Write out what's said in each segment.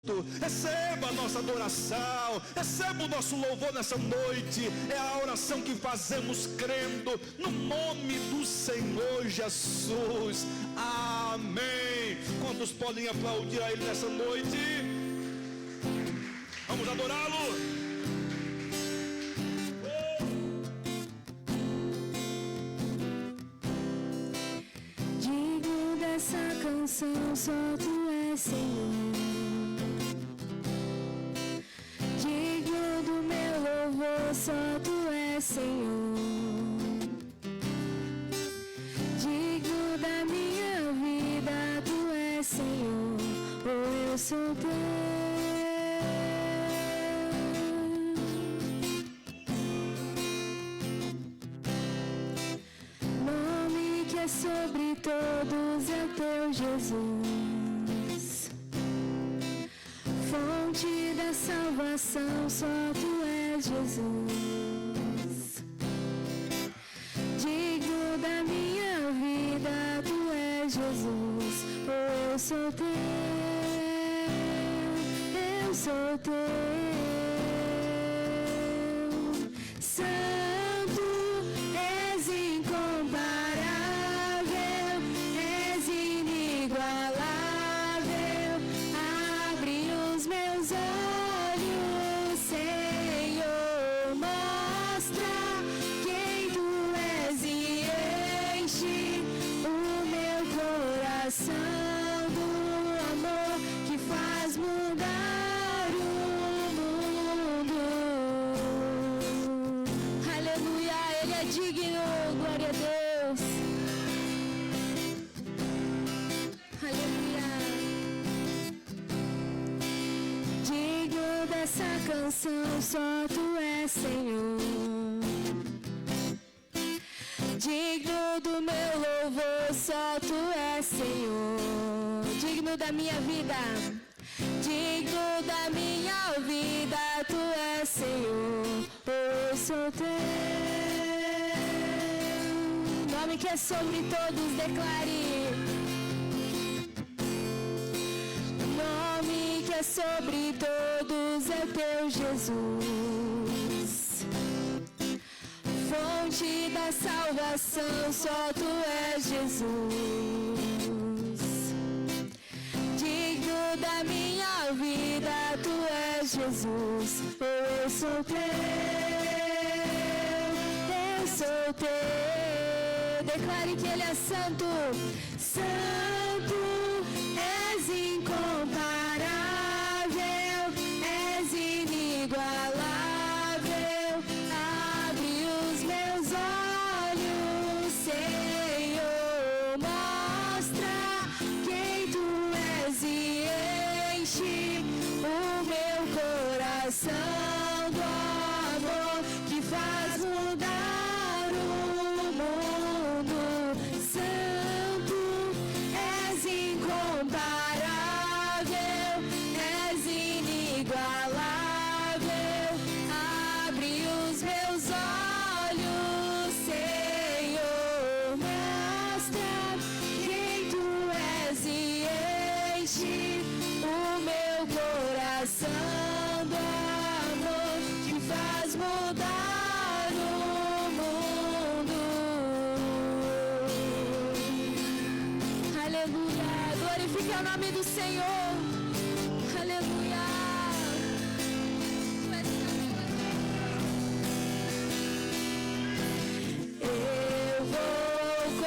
Receba a nossa adoração, receba o nosso louvor nessa noite. É a oração que fazemos crendo no nome do Senhor Jesus. Amém. Quantos podem aplaudir a Ele nessa noite? Vamos adorá-lo. Digno dessa canção, só Tu és Senhor. Digno do meu louvor, só Tu és Senhor. Digno da minha vida, Tu és Senhor. Oh, eu sou Teu. Nome que é sobre todos é Teu, Jesus. Fonte da salvação, só Tu és, Jesus. Digno da minha vida, Tu és, Jesus. Oh, eu sou Teu, eu sou Teu. Santo, és incomparável, és inigualável. Abre os meus olhos, Senhor, mostra quem Tu és e enche o meu coração do amor que faz mudar o mundo. Aleluia, Ele é digno, glória a Deus. Aleluia. Digno dessa canção, só Tu és, Senhor. Digno do meu louvor, só Tu és, Senhor. Digno da minha vida, digno da minha vida, Tu és, Senhor. Oh, eu sou Teu. Nome que é sobre todos, declare. Nome que é sobre todos é Teu, Jesus. Fonte da salvação, só Tu és, Jesus. Digno da minha vida, Tu és, Jesus. Oh, eu sou Teu, eu sou Teu. Declare que Ele é santo. Santo, és incomparável, és inigualável. Abre os meus olhos, Senhor, mostra quem Tu és e enche o meu coração do amor que faz mudar o mundo. Santo, és incomparável, és inigualável. Abre os meus olhos, Senhor, mostra quem Tu és e enche o meu coração do amor que faz mudar o mundo. Aleluia, glorifique o nome do Senhor. Aleluia. Eu vou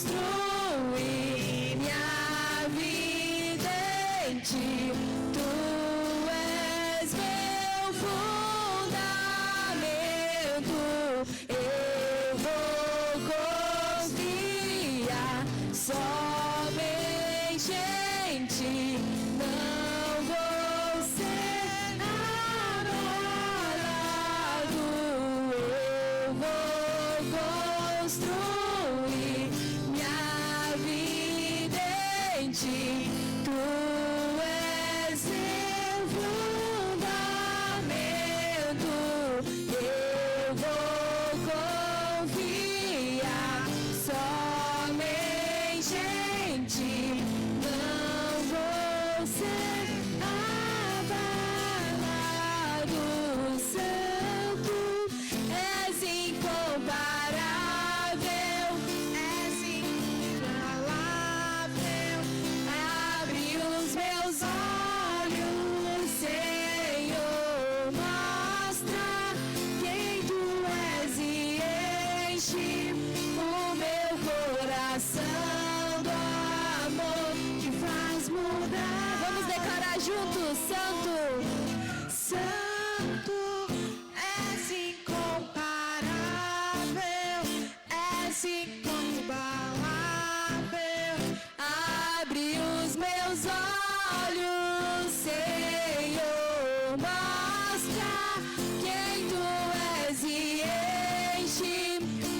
construir minha vida em Ti. Tu és meu fundamento. Eu vou confiar somente em Ti. Não vou ser abalado. Eu vou construir minha vida em Ti. Tu és meu fundamento. Santo, Santo, és incomparável, és incomparável. Abre os meus olhos, Senhor, mostra quem tu és e enche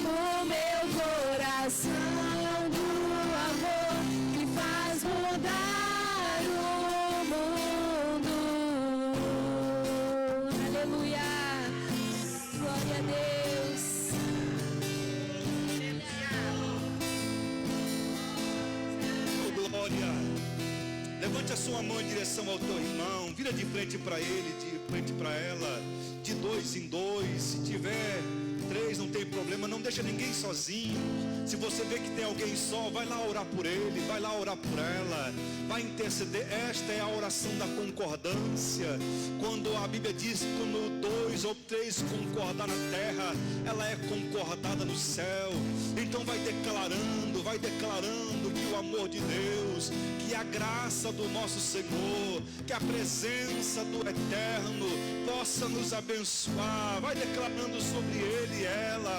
o meu coração do amor que faz mudar o mundo. Aleluia, glória a Deus. Oh, glória. Levante a sua mão em direção ao teu irmão, vira de frente para ele, de frente para ela, de 2 em 2, se tiver 3 não tem problema, não deixa ninguém sozinho. Se você vê que tem alguém só, vai lá orar por ele, vai lá orar por ela, vai interceder. Esta é a oração da concordância. Quando a Bíblia diz que quando 2 ou 3 concordar na terra, ela é concordada no céu. Então vai declarando que o amor de Deus, que a graça do nosso Senhor, que a presença do Eterno possa nos abençoar. Vai declarando sobre ele e ela.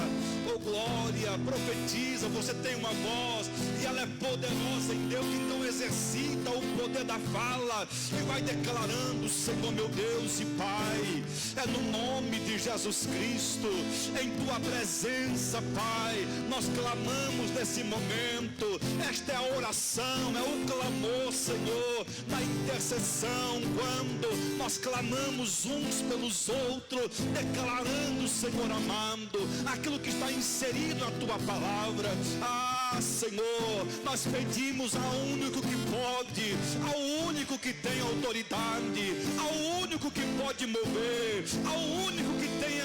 Oh glória, profetiza. Você tem uma voz e ela é poderosa em Deus, então exercita o poder da fala e vai declarando: Senhor meu Deus e Pai, é no nome de Jesus Cristo, em tua presença, Pai, nós clamamos nesse momento. Esta é a oração, é o clamor, Senhor, da intercessão, quando nós clamamos uns pelos outros, declarando, Senhor amado, aquilo que está inserido na tua palavra. Ah, Senhor, nós pedimos ao único que pode, ao único que tem autoridade, ao único que pode mover, ao único que tem,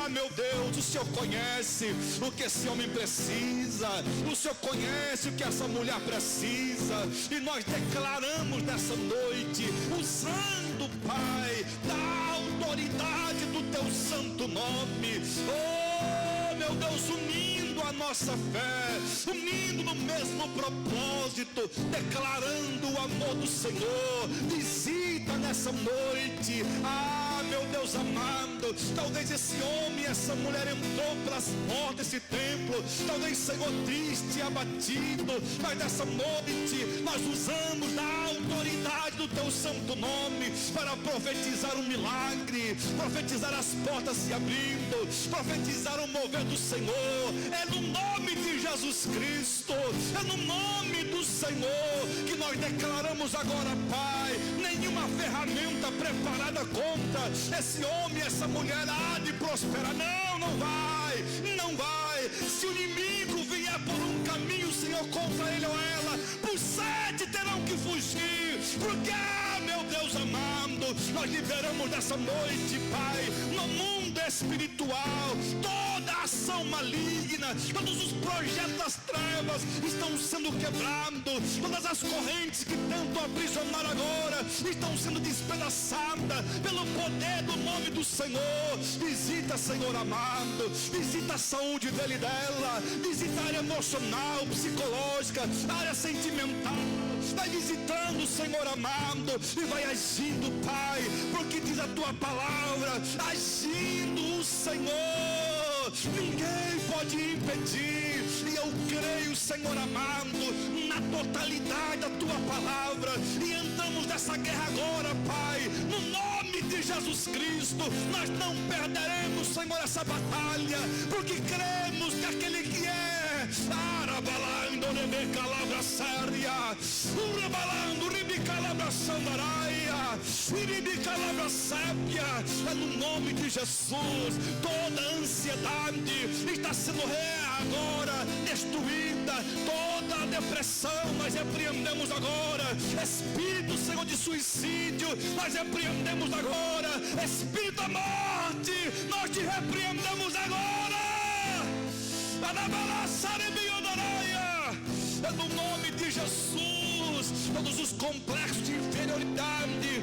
meu Deus, o Senhor conhece o que esse homem precisa, o Senhor conhece o que essa mulher precisa, e nós declaramos nessa noite, usando, Pai, da autoridade do teu santo nome, oh meu Deus, unindo a nossa fé, unindo no mesmo propósito, declarando o amor do Senhor. Visita nessa noite, meu Deus amado, talvez esse homem, essa mulher entrou pelas portas desse templo, talvez, Senhor, triste, abatido, mas nessa noite nós usamos da autoridade do teu santo nome para profetizar um milagre, profetizar as portas se abrindo, profetizar o mover do Senhor. É no nome de Jesus Cristo, é no nome do Senhor que nós declaramos agora, Pai, nenhuma ferramenta preparada contra esse homem, essa mulher há de prosperar. Não vai, não vai. Se o inimigo vier por um caminho, Senhor, contra ele ou ela, por 7 terão que fugir, porque, meu Deus amado, nós liberamos nessa noite, Pai, no mundo espiritual, toda ação maligna, todos os projetos das trevas estão sendo quebrados, todas as correntes que tentam aprisionar agora estão sendo despedaçadas pelo poder do nome do Senhor. Visita, Senhor amado, visita a saúde dele e dela, visita a área emocional, psicológica, a área sentimental. Vai visitando, Senhor amado, e vai agindo, Pai, porque diz a tua palavra, agindo o Senhor, ninguém pode impedir. E eu creio, Senhor amado, na totalidade da tua palavra, e entramos nessa guerra agora, Pai, no nome de Jesus Cristo. Nós não perderemos, Senhor, essa batalha, porque cremos que aquele que é arabalando rebecalabra séria, urabalando ribicalabra sandaraia, iribicalabra sépia, é no nome de Jesus. Toda ansiedade está sendo agora destruída, toda depressão nós repreendemos agora, espírito, Senhor, de suicídio nós repreendemos agora, espírito da morte nós te repreendemos agora. É no nome de Jesus. Todos os complexos de inferioridade,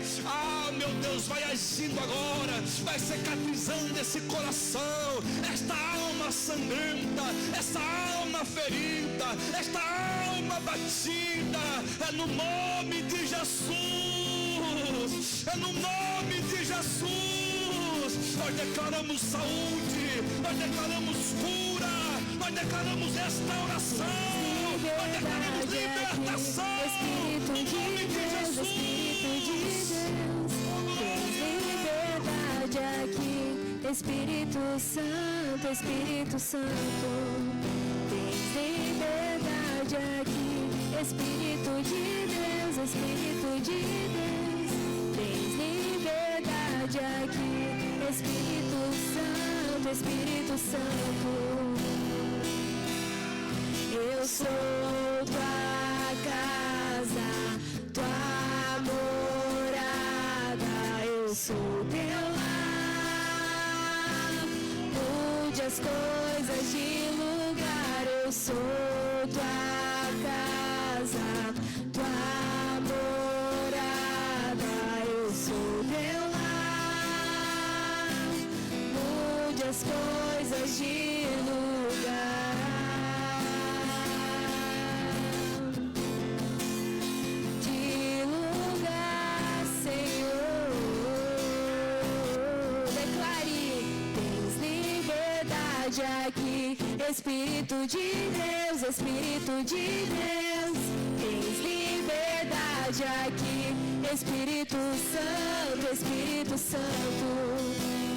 meu Deus, vai agindo agora, vai cicatrizando esse coração, esta alma sangrenta, esta alma ferida, esta alma batida. É no nome de Jesus, no nome de Jesus. Nós declaramos saúde, nós declaramos cura, nós declaramos restauração, nós declaramos libertação. Espírito de Deus, Espírito de Deus, tens liberdade aqui. Espírito Santo, Espírito Santo, tens liberdade aqui. Espírito de Deus, Espírito de Deus, tens liberdade aqui. Espírito Santo, Espírito Santo, eu sou tua casa, tua morada, eu sou teu lar. Mude as coisas de lugar, eu sou tua casa, tua morada, eu sou teu lar. Mude as coisas de lugar. De lugar, Senhor. Declare, tens liberdade aqui. Espírito de Deus, Espírito de Deus, tens liberdade aqui. Espírito Santo, Espírito Santo,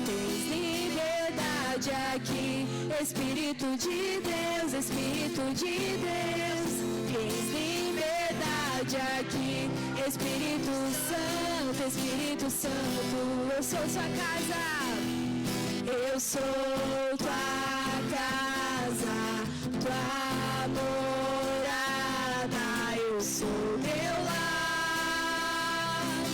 tens liberdade aqui. Espírito de Deus, Espírito de Deus, tens liberdade aqui. Espírito Santo, Espírito Santo, eu sou sua casa, eu sou tua casa, tua morada, eu sou teu lar.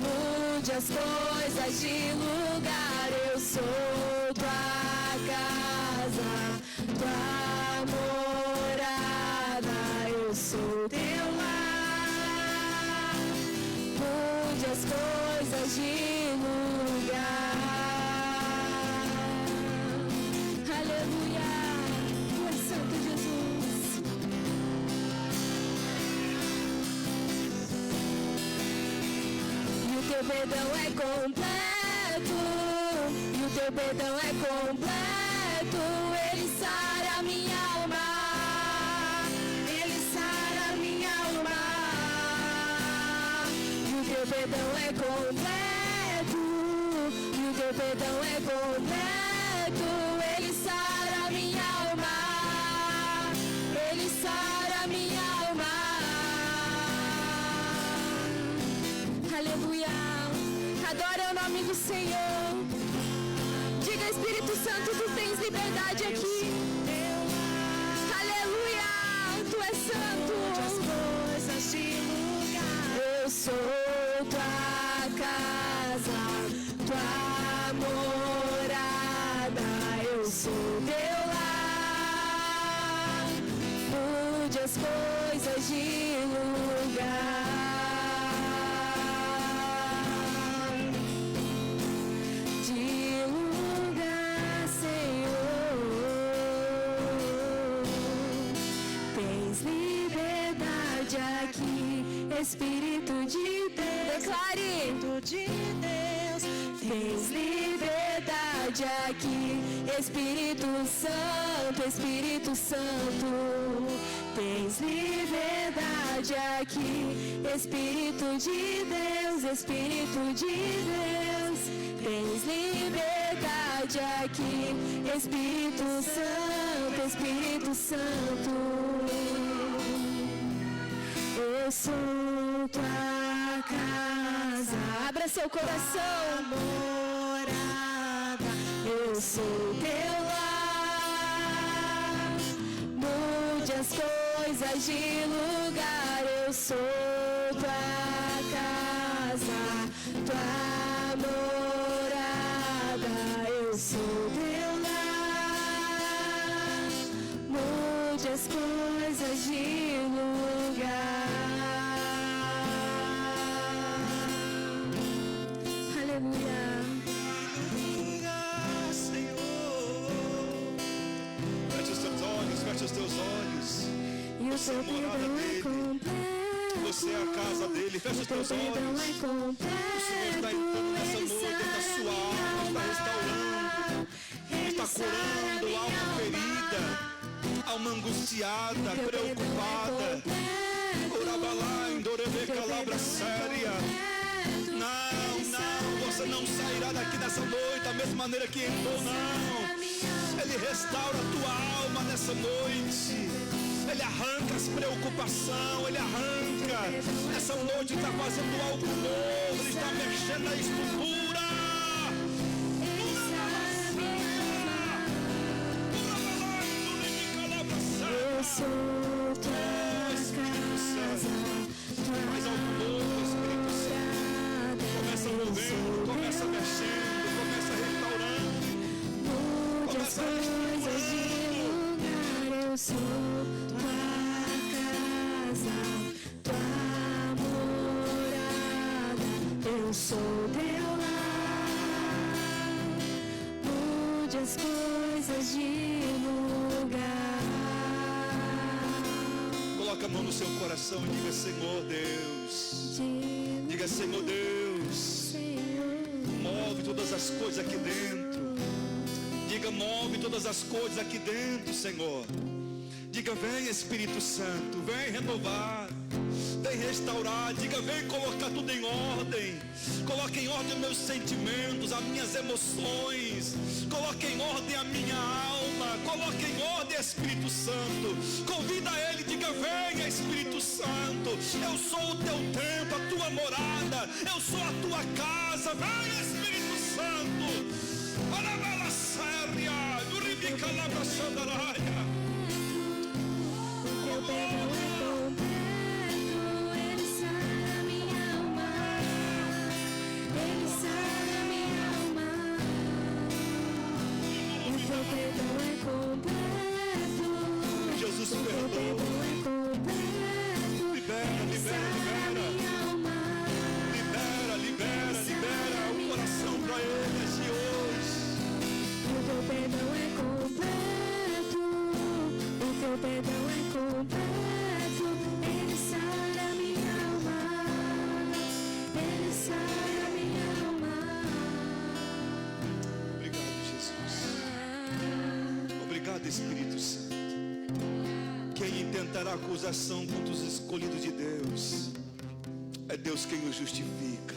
Mude as coisas de lugar, eu sou tua casa, tua morada, eu sou teu lar. Mude as coisas de lugar. Aleluia, tu és santo, Jesus. E o teu perdão é completo, e o teu perdão é completo. Ele sara minha alma, ele sara minha alma. E o teu perdão é completo, e o teu perdão é completo. Ele sara minha alma, ele sara minha alma. Aleluia, adora o nome do Senhor. Diga, Espírito Santo, tu tens liberdade aqui. Aleluia, tu és santo. As coisas de lugar. Eu sou tua casa, tua morada, eu sou teu lar. Mude as coisas de lugar. De lugar, Senhor, tens liberdade aqui. Espírito de Deus, declare, Espírito de Deus, tens liberdade aqui. Espírito Santo, Espírito Santo, tens liberdade aqui. Espírito de Deus, Espírito de Deus, tens liberdade aqui. Espírito Santo, Espírito Santo, eu sou tua casa. Abra seu coração, morada, eu sou teu lar. Mude as coisas de lugar, eu sou tua casa, tua morada, eu sou teu lar. Mude as coisas de lugar. Aleluia. Feche os teus olhos, feche os teus olhos. E o Você é a teu morada perdão é dele. completo. Você é a casa dele. Feche os teus olhos. O Senhor está maneira que entrou, não. Ele restaura a tua alma nessa noite. Ele arranca as preocupações, Ele arranca. Nessa noite está fazendo algo novo, Ele está mexendo na estrutura. Eu sou tua casa, Faz algo novo, Espírito Santo. Começa movendo, começa mexendo, começa restaurando. mude as coisas de lugar. Eu sou tua casa, tua morada. Eu sou teu lar. Mude as coisas de lugar. Coloca a mão no seu coração e diga: Senhor Deus. De Diga: Senhor Deus, Senhor, move todas as coisas aqui dentro. Diga: move todas as coisas aqui dentro, Senhor. Diga: vem Espírito Santo, vem renovar, vem restaurar. Diga: vem colocar tudo em ordem. Coloque em ordem meus sentimentos, as minhas emoções. Coloque em ordem a minha alma. Coloque em ordem, Espírito Santo. Convida ele, diga: venha Espírito Santo. Eu sou o teu templo, a tua morada. Eu sou a tua casa. Venha Espírito Santo. Alabala séria, Yuribica labra sandaraia. teu perdão é completo, ele sara minha alma, ele sara minha alma. O teu perdão é completo, Jesus o teu perdoa. perdão é completo, Libera, ele libera, sara libera. minha alma. Libera, libera, libera o coração para ele esse hoje. O teu perdão é completo, o teu perdão é completo, ele sara minha alma, ele sara minha alma. Obrigado, Jesus. Obrigado, Espírito Santo. Quem intentará acusação contra os escolhidos de Deus, é Deus quem os justifica.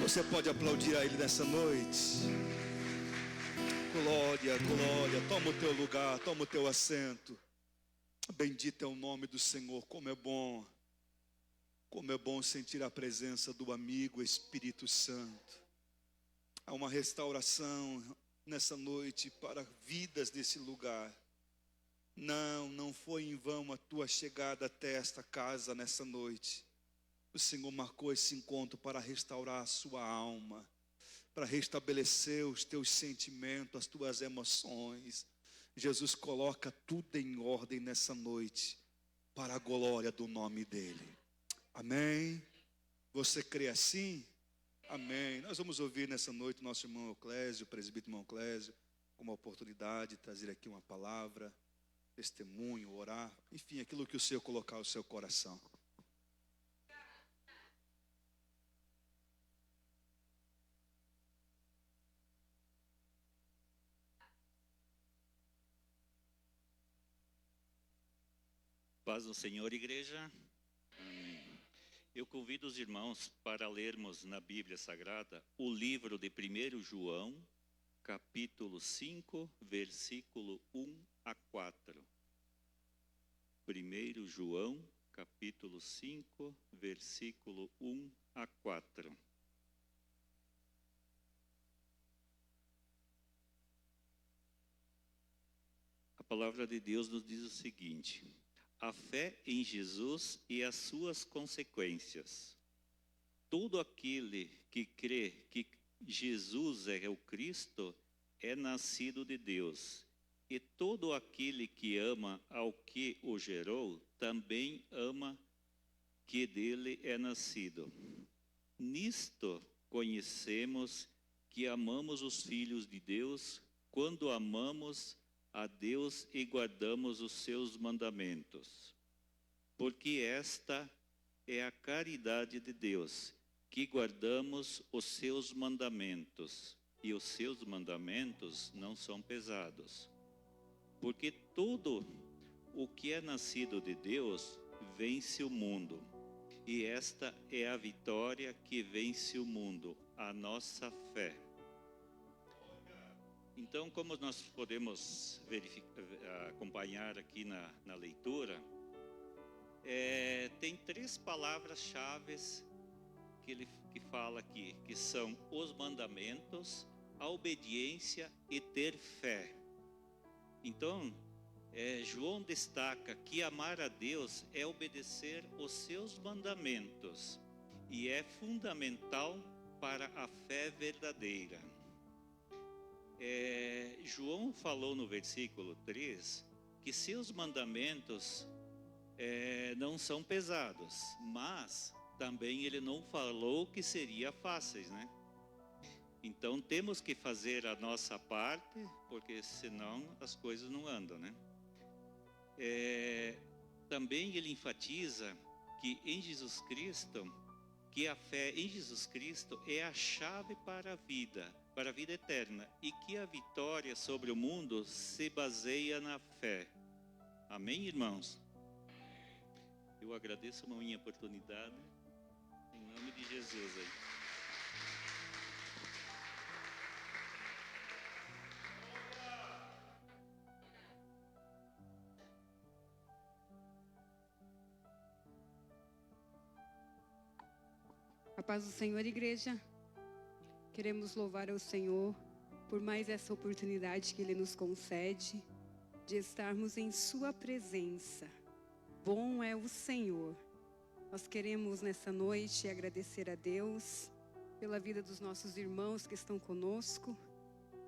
Você pode aplaudir a Ele nessa noite. Glória, glória. Toma o teu lugar, toma o teu assento. Bendito é o nome do Senhor. Como é bom sentir a presença do amigo Espírito Santo. Há uma restauração nessa noite para vidas desse lugar. Não foi em vão a tua chegada até esta casa nessa noite. O Senhor marcou esse encontro para restaurar a sua alma, para restabelecer os teus sentimentos, as tuas emoções. Jesus coloca tudo em ordem nessa noite, para a glória do nome dEle. Amém? Você crê assim? Amém. Nós vamos ouvir nessa noite o nosso irmão Euclésio, o presbítero irmão Euclésio, com uma oportunidade de trazer aqui uma palavra, testemunho, orar, enfim, aquilo que o Senhor colocar no seu coração. Paz do Senhor, igreja. Amém. Eu convido os irmãos para lermos na Bíblia Sagrada o livro de 1 João, capítulo 5, versículo 1 a 4. 1 João, capítulo 5, versículo 1 a 4. A palavra de Deus nos diz o seguinte: a fé em Jesus e as suas consequências. Todo aquele que crê que Jesus é o Cristo é nascido de Deus. E todo aquele que ama ao que o gerou, também ama que dele é nascido. Nisto conhecemos que amamos os filhos de Deus, quando amamos a Deus e guardamos os seus mandamentos. Porque esta é a caridade de Deus, que guardamos os seus mandamentos, e os seus mandamentos não são pesados. Porque todo o que é nascido de Deus vence o mundo, e esta é a vitória que vence o mundo, a nossa fé. Então, como nós podemos acompanhar aqui na leitura, tem 3 palavras-chave que fala aqui, que são os mandamentos, a obediência e ter fé. Então, João destaca que amar a Deus é obedecer os seus mandamentos e é fundamental para a fé verdadeira. João falou no versículo 3 que seus mandamentos não são pesados, mas também ele não falou que seria fáceis, né? Então temos que fazer a nossa parte, porque senão as coisas não andam, né? Também ele enfatiza que em Jesus Cristo, que a fé em Jesus Cristo é a chave para a vida eterna, e que a vitória sobre o mundo se baseia na fé. Amém, irmãos? Eu agradeço a minha oportunidade, em nome de Jesus. A paz do Senhor, igreja. Queremos louvar ao Senhor por mais essa oportunidade que Ele nos concede de estarmos em Sua presença. Bom é o Senhor. Nós queremos nessa noite agradecer a Deus pela vida dos nossos irmãos que estão conosco.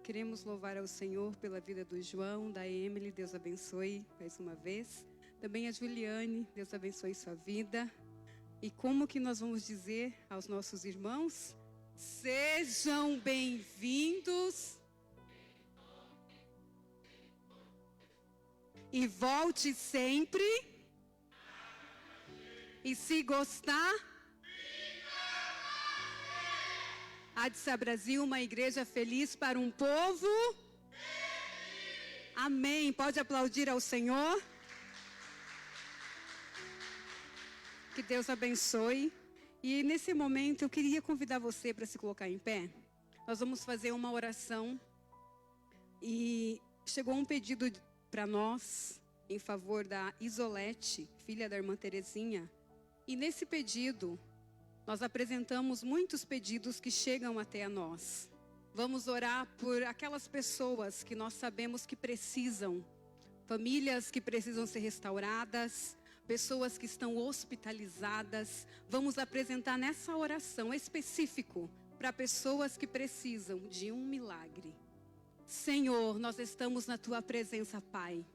Queremos louvar ao Senhor pela vida do João, da Emily, Deus abençoe mais uma vez. Também a Juliane, Deus abençoe sua vida. E como que nós vamos dizer aos nossos irmãos? Sejam bem-vindos. E volte sempre. E se gostar, Adsa Brasil, uma igreja feliz para um povo. Amém. Pode aplaudir ao Senhor. Que Deus abençoe. E nesse momento eu queria convidar você para se colocar em pé. Nós vamos fazer uma oração. E chegou um pedido para nós em favor da Isolete, filha da irmã Terezinha. E nesse pedido, nós apresentamos muitos pedidos que chegam até nós. Vamos orar por aquelas pessoas que nós sabemos que precisam. Famílias que precisam ser restauradas. Pessoas que estão hospitalizadas. Vamos apresentar nessa oração específico para pessoas que precisam de um milagre. Senhor, nós estamos na Tua presença, Pai,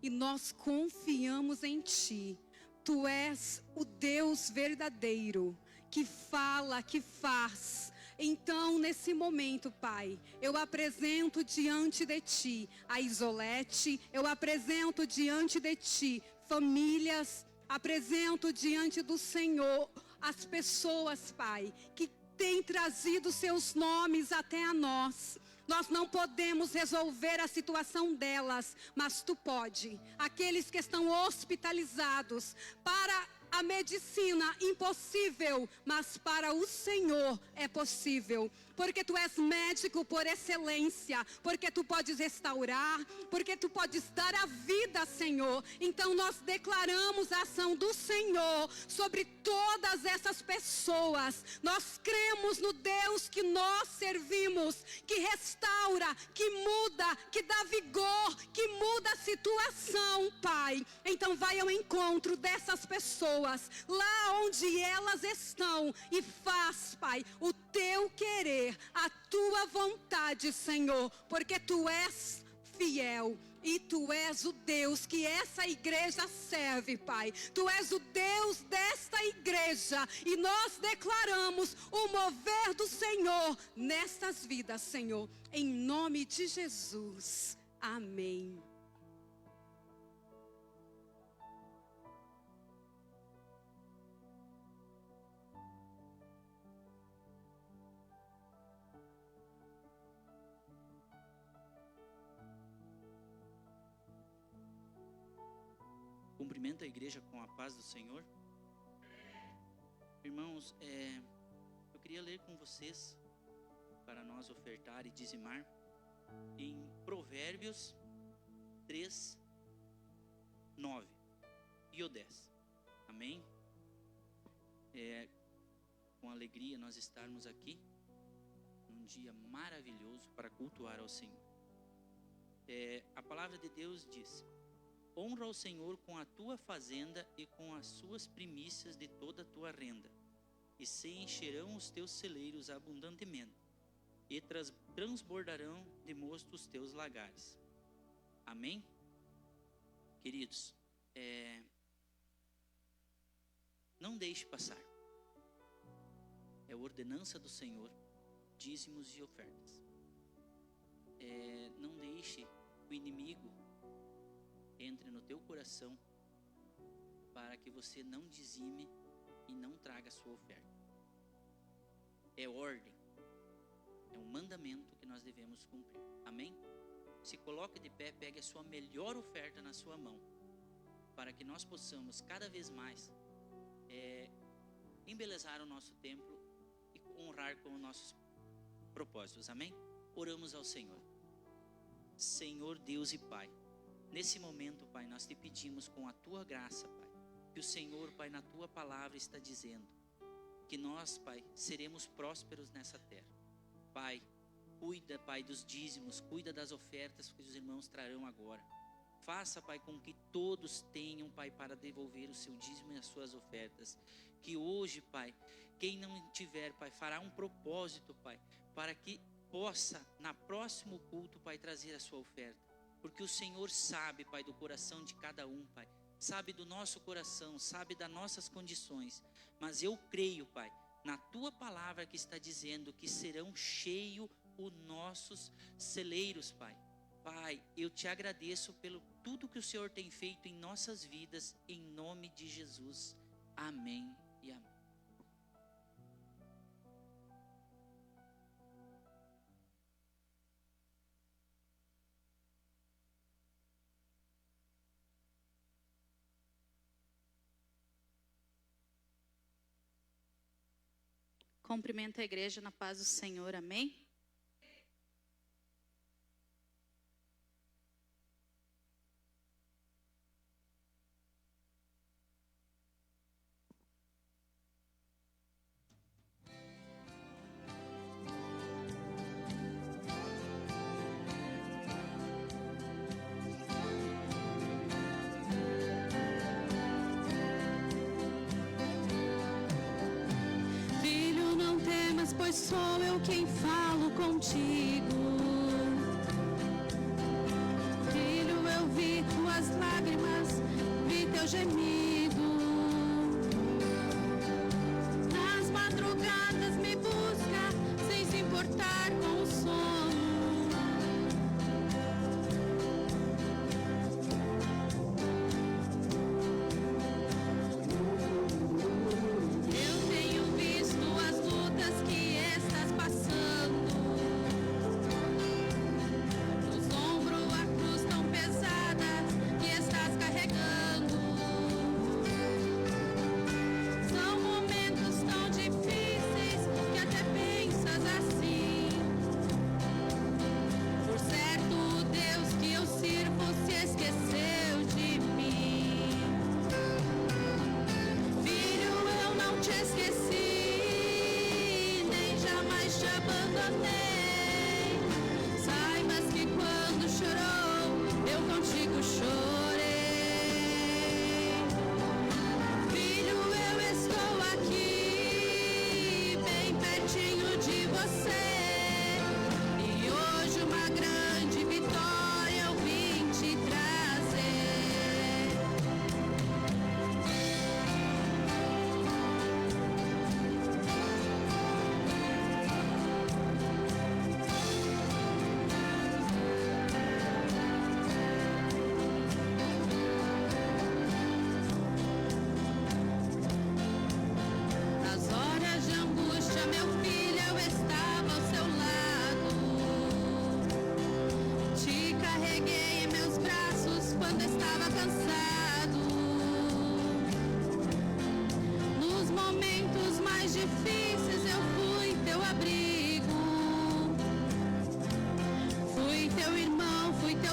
e nós confiamos em Ti. Tu és o Deus verdadeiro, que fala, que faz. Então, nesse momento, Pai, eu apresento diante de Ti a Isolete, eu apresento diante de Ti famílias, apresento diante do Senhor as pessoas, Pai, que têm trazido seus nomes até a nós. Nós não podemos resolver a situação delas, mas Tu pode. Aqueles que estão hospitalizados, para a medicina impossível, mas para o Senhor é possível. Porque Tu és médico por excelência, porque Tu podes restaurar, porque Tu podes dar a vida, Senhor. Então nós declaramos a ação do Senhor sobre todas essas pessoas. Nós cremos no Deus que nós servimos, que restaura, que muda, que dá vigor, que muda a situação, Pai. Então vai ao encontro dessas pessoas, lá onde elas estão, e faz, Pai, o Teu querer, a Tua vontade, Senhor, porque Tu és fiel e Tu és o Deus que essa igreja serve, Pai. Tu és o Deus desta igreja e nós declaramos o mover do Senhor nestas vidas, Senhor, em nome de Jesus. Amém. Cumprimento a igreja com a paz do Senhor. Irmãos, eu queria ler com vocês, para nós ofertar e dizimar, em Provérbios 3, 9 e o 10. Amém? Com alegria nós estarmos aqui num dia maravilhoso para cultuar ao Senhor. A palavra de Deus diz: honra o Senhor com a tua fazenda e com as suas primícias de toda a tua renda, e se encherão os teus celeiros abundantemente, e transbordarão de mosto os teus lagares. Amém? Queridos, não deixe passar. É ordenança do Senhor, dízimos e ofertas. Não deixe o inimigo entre no teu coração para que você não dizime e não traga a sua oferta. É ordem, é um mandamento que nós devemos cumprir. Amém? Se coloque de pé, pegue a sua melhor oferta na sua mão, para que nós possamos cada vez mais embelezar o nosso templo e honrar com os nossos propósitos. Amém? Oramos ao Senhor. Senhor Deus e Pai, nesse momento, Pai, nós te pedimos com a tua graça, Pai, que o Senhor, Pai, na tua palavra está dizendo que nós, Pai, seremos prósperos nessa terra. Pai, cuida, Pai, dos dízimos, cuida das ofertas que os irmãos trarão agora. Faça, Pai, com que todos tenham, Pai, para devolver o seu dízimo e as suas ofertas. Que hoje, Pai, quem não tiver, Pai, fará um propósito, Pai, para que possa, na próximo culto, Pai, trazer a sua oferta. Porque o Senhor sabe, Pai, do coração de cada um, Pai. Sabe do nosso coração, sabe das nossas condições. Mas eu creio, Pai, na tua palavra que está dizendo que serão cheios os nossos celeiros, Pai. Pai, eu te agradeço pelo tudo que o Senhor tem feito em nossas vidas, em nome de Jesus. Amém e amém. Cumprimento a igreja na paz do Senhor, amém? Pois sou eu quem falo contigo. Filho, eu vi tuas lágrimas, vi teu gemido. Nas madrugadas me busca, sem se importar com o sono. Eu tenho visto as lutas que estás passando. Nos ombros a cruz tão pesada que estás carregando. São momentos tão difíceis que até pensas assim: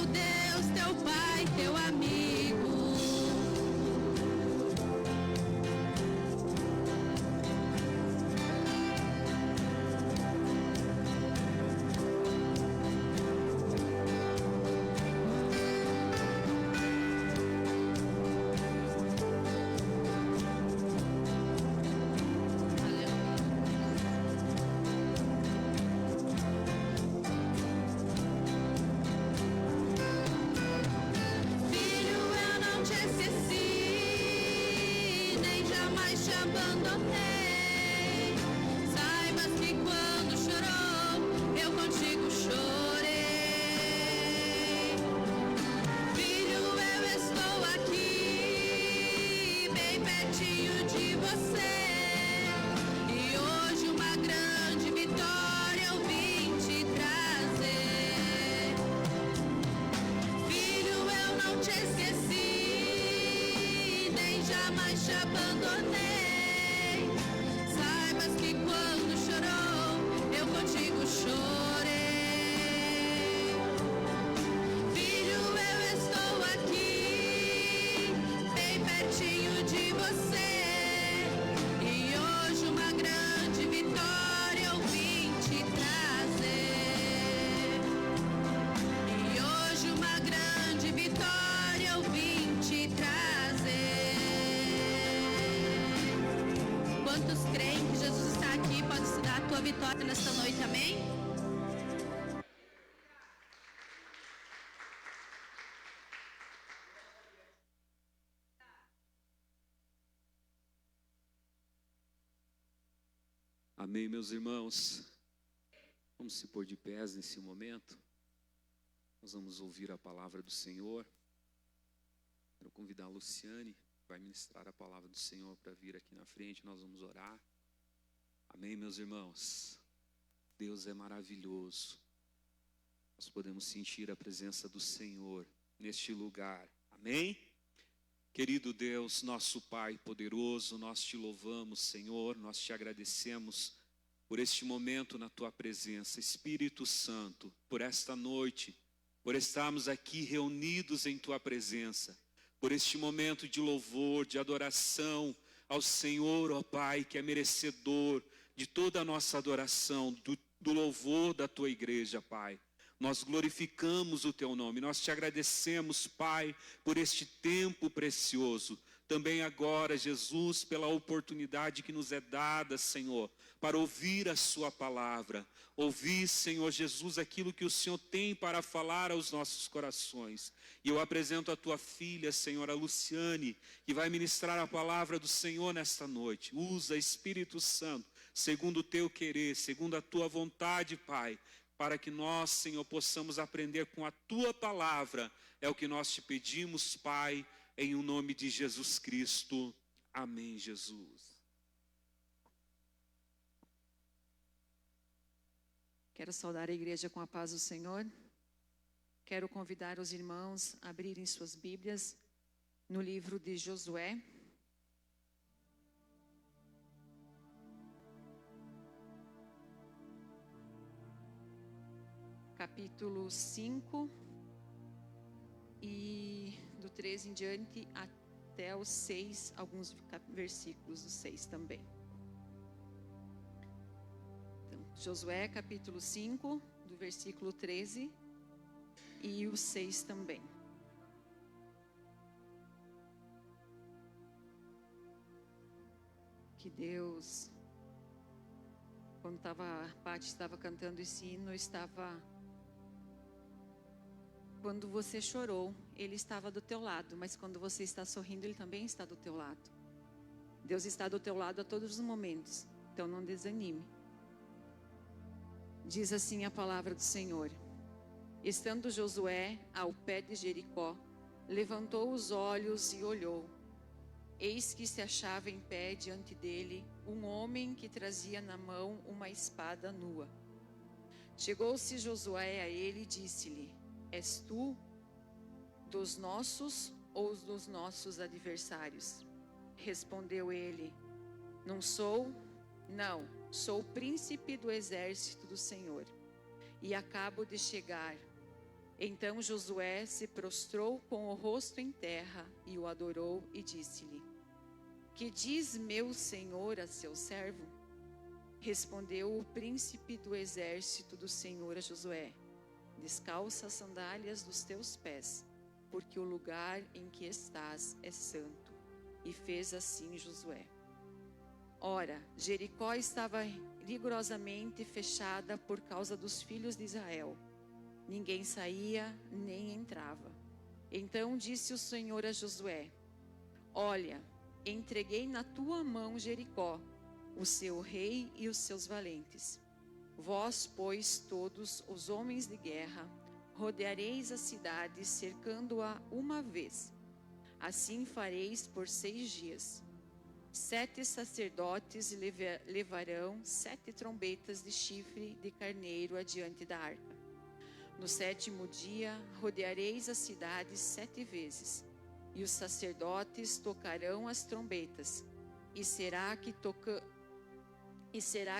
teu Deus, teu Pai, teu amigo. Filho, eu não te esqueci, nem jamais te abandonei. Saibas que quando chorou, eu contigo chorei. Filho, eu estou aqui, bem pertinho de você. E hoje uma grande vitória eu vim te trazer. Filho, eu não te esqueci, nem jamais te abandonei. Saibas que quando chorou, eu contigo chorei. Filho, eu estou aqui, bem pertinho de você. E hoje uma grande vitória eu vim te trazer. E hoje uma grande vitória eu vim te trazer. Quantos creem que Jesus está aqui? Pode se dar a tua vitória nesta noite, amém? Amém, meus irmãos. Vamos se pôr de pés nesse momento. Nós vamos ouvir a palavra do Senhor. Quero convidar a Luciane, que vai ministrar a palavra do Senhor, para vir aqui na frente. Nós vamos orar. Amém, meus irmãos. Deus é maravilhoso. Nós podemos sentir a presença do Senhor neste lugar. Amém? Querido Deus, nosso Pai poderoso, nós te louvamos, Senhor, nós te agradecemos por este momento na tua presença. Espírito Santo, por esta noite, por estarmos aqui reunidos em tua presença, por este momento de louvor, de adoração ao Senhor, ó Pai, que é merecedor de toda a nossa adoração, do louvor da tua igreja, Pai. Nós glorificamos o teu nome, nós te agradecemos, Pai, por este tempo precioso. Também agora, Jesus, pela oportunidade que nos é dada, Senhor, para ouvir a sua palavra. Ouvir, Senhor Jesus, aquilo que o Senhor tem para falar aos nossos corações. E eu apresento a tua filha, Senhora Luciane, que vai ministrar a palavra do Senhor nesta noite. Usa, Espírito Santo, segundo o teu querer, segundo a tua vontade, Pai, para que nós, Senhor, possamos aprender com a tua palavra. É o que nós te pedimos, Pai, em o nome de Jesus Cristo. Amém, Jesus. Quero saudar a igreja com a paz do Senhor. Quero convidar os irmãos a abrirem suas Bíblias no livro de Josué. Capítulo 5, e do 13 em diante até o 6, alguns versículos do 6 também. Então, Josué capítulo 5, do versículo 13 e o 6 também. Que Deus, quando a Paty estava cantando esse hino, quando você chorou, Ele estava do teu lado, mas quando você está sorrindo, Ele também está do teu lado. Deus está do teu lado a todos os momentos, então não desanime. Diz assim a palavra do Senhor: estando Josué ao pé de Jericó, levantou os olhos e olhou. Eis que se achava em pé diante dele um homem que trazia na mão uma espada nua. Chegou-se Josué a ele e disse-lhe: és tu dos nossos ou dos nossos adversários? Respondeu ele: não sou, não, sou o príncipe do exército do Senhor, e acabo de chegar. Então Josué se prostrou com o rosto em terra e o adorou e disse-lhe: Que diz meu senhor a seu servo? Respondeu o príncipe do exército do Senhor a Josué: Descalça as sandálias dos teus pés, porque o lugar em que estás é santo. E fez assim Josué. Ora, Jericó estava rigorosamente fechada por causa dos filhos de Israel. Ninguém saía nem entrava. Então disse o Senhor a Josué: Olha, entreguei na tua mão Jericó, o seu rei e os seus valentes. Vós, pois, todos os homens de guerra, rodeareis a cidade, cercando-a uma vez. Assim fareis por 6 dias. 7 sacerdotes levarão 7 trombetas de chifre de carneiro adiante da arca. No 7º dia, rodeareis a cidade 7 vezes, e os sacerdotes tocarão as trombetas, e será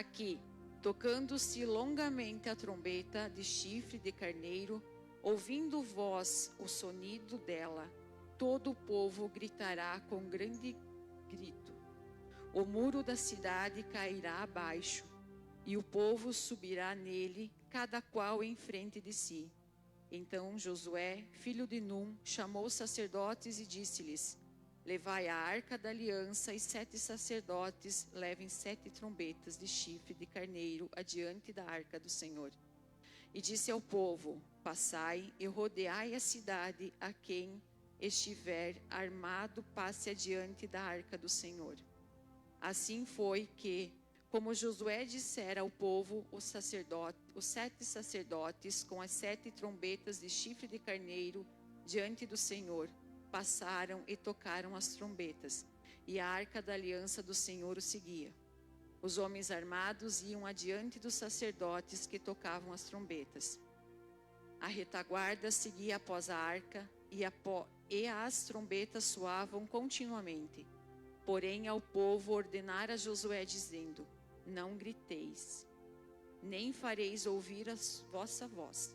que, tocando-se longamente a trombeta de chifre de carneiro, ouvindo vós o sonido dela, todo o povo gritará com grande grito. O muro da cidade cairá abaixo, e o povo subirá nele, cada qual em frente de si. Então Josué, filho de Num, chamou os sacerdotes e disse-lhes: Levai a arca da aliança, e 7 sacerdotes levem 7 trombetas de chifre de carneiro adiante da arca do Senhor. E disse ao povo: Passai e rodeai a cidade, a quem estiver armado passe adiante da arca do Senhor. Assim foi que, como Josué dissera ao povo, os 7 sacerdotes com as 7 trombetas de chifre de carneiro diante do Senhor passaram e tocaram as trombetas, e a arca da aliança do Senhor o seguia. Os homens armados iam adiante dos sacerdotes que tocavam as trombetas. A retaguarda seguia após a arca, e as trombetas soavam continuamente. Porém, ao povo ordenara Josué, dizendo: Não griteis, nem fareis ouvir a vossa voz,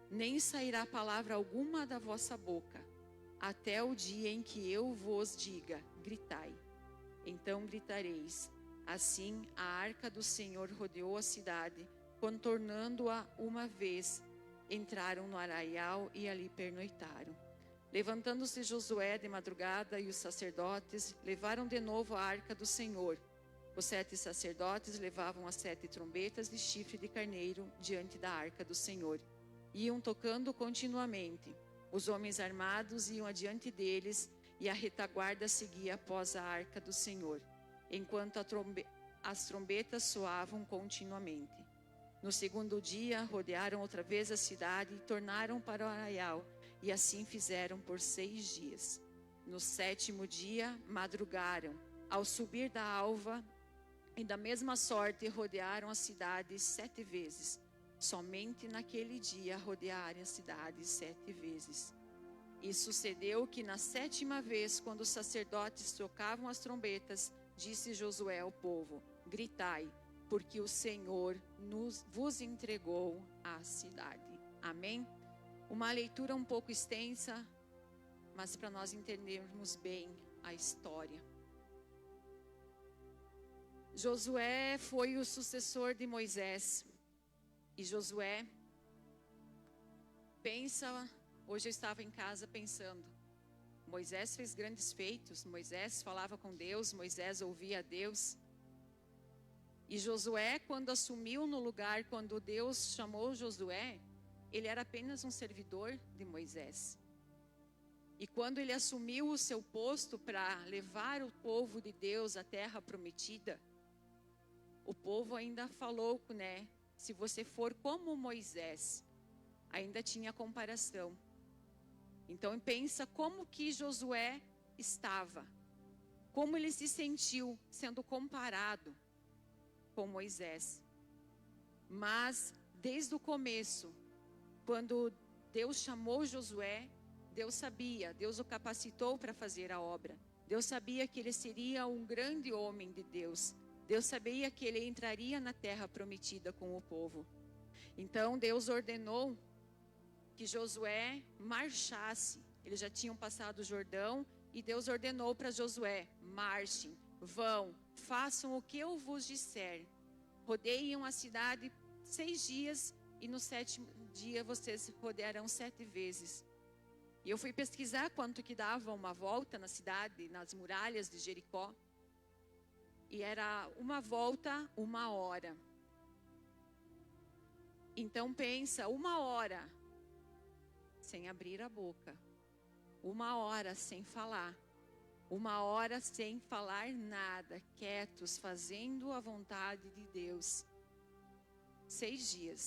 nem sairá palavra alguma da vossa boca, até o dia em que eu vos diga: gritai. Então gritareis. Assim, a arca do Senhor rodeou a cidade, contornando-a uma vez. Entraram no arraial e ali pernoitaram. Levantando-se Josué de madrugada e os sacerdotes levaram de novo a arca do Senhor. Os 7 sacerdotes levavam as 7 trombetas de chifre de carneiro diante da arca do Senhor. Iam tocando continuamente. Os homens armados iam adiante deles, e a retaguarda seguia após a arca do Senhor, enquanto as trombetas soavam continuamente. No 2º dia, rodearam outra vez a cidade e tornaram para o arraial, e assim fizeram por 6 dias. No 7º dia, madrugaram, ao subir da alva, e da mesma sorte rodearam a cidade 7 vezes. Somente naquele dia rodearam a cidade 7 vezes. E sucedeu que na 7ª vez, quando os sacerdotes tocavam as trombetas, disse Josué ao povo: Gritai, porque o Senhor vos entregou a cidade. Amém? Uma leitura um pouco extensa, mas para nós entendermos bem a história. Josué foi o sucessor de Moisés. E Josué hoje eu estava em casa pensando, Moisés fez grandes feitos, Moisés falava com Deus, Moisés ouvia a Deus. E Josué, quando assumiu no lugar, quando Deus chamou Josué, ele era apenas um servidor de Moisés. E quando ele assumiu o seu posto para levar o povo de Deus à terra prometida, o povo ainda falou, se você for como Moisés, ainda tinha comparação. Então pensa como que Josué estava, como ele se sentiu sendo comparado com Moisés. Mas desde o começo, quando Deus chamou Josué, Deus sabia, Deus o capacitou para fazer a obra. Deus sabia que ele seria um grande homem de Deus. Deus sabia que ele entraria na terra prometida com o povo. Então Deus ordenou que Josué marchasse. Eles já tinham passado o Jordão e Deus ordenou para Josué: marchem, vão, façam o que eu vos disser. Rodeiem a cidade 6 dias e no 7º dia vocês rodearão 7 vezes. E eu fui pesquisar quanto que dava uma volta na cidade, nas muralhas de Jericó. E era uma volta, 1 hora. Então pensa, 1 hora sem abrir a boca. 1 hora sem falar. 1 hora sem falar nada, quietos, fazendo a vontade de Deus. 6 dias.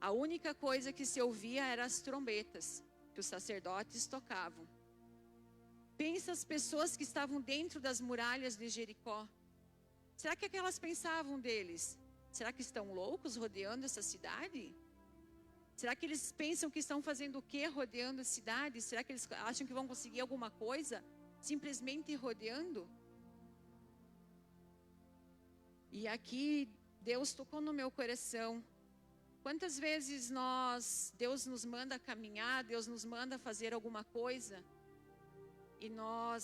A única coisa que se ouvia eram as trombetas que os sacerdotes tocavam. Pensa as pessoas que estavam dentro das muralhas de Jericó. Será que aquelas pensavam deles? Será que estão loucos rodeando essa cidade? Será que eles pensam que estão fazendo o quê rodeando a cidade? Será que eles acham que vão conseguir alguma coisa simplesmente rodeando? E aqui Deus tocou no meu coração. Quantas vezes Deus nos manda caminhar, Deus nos manda fazer alguma coisa, e nós,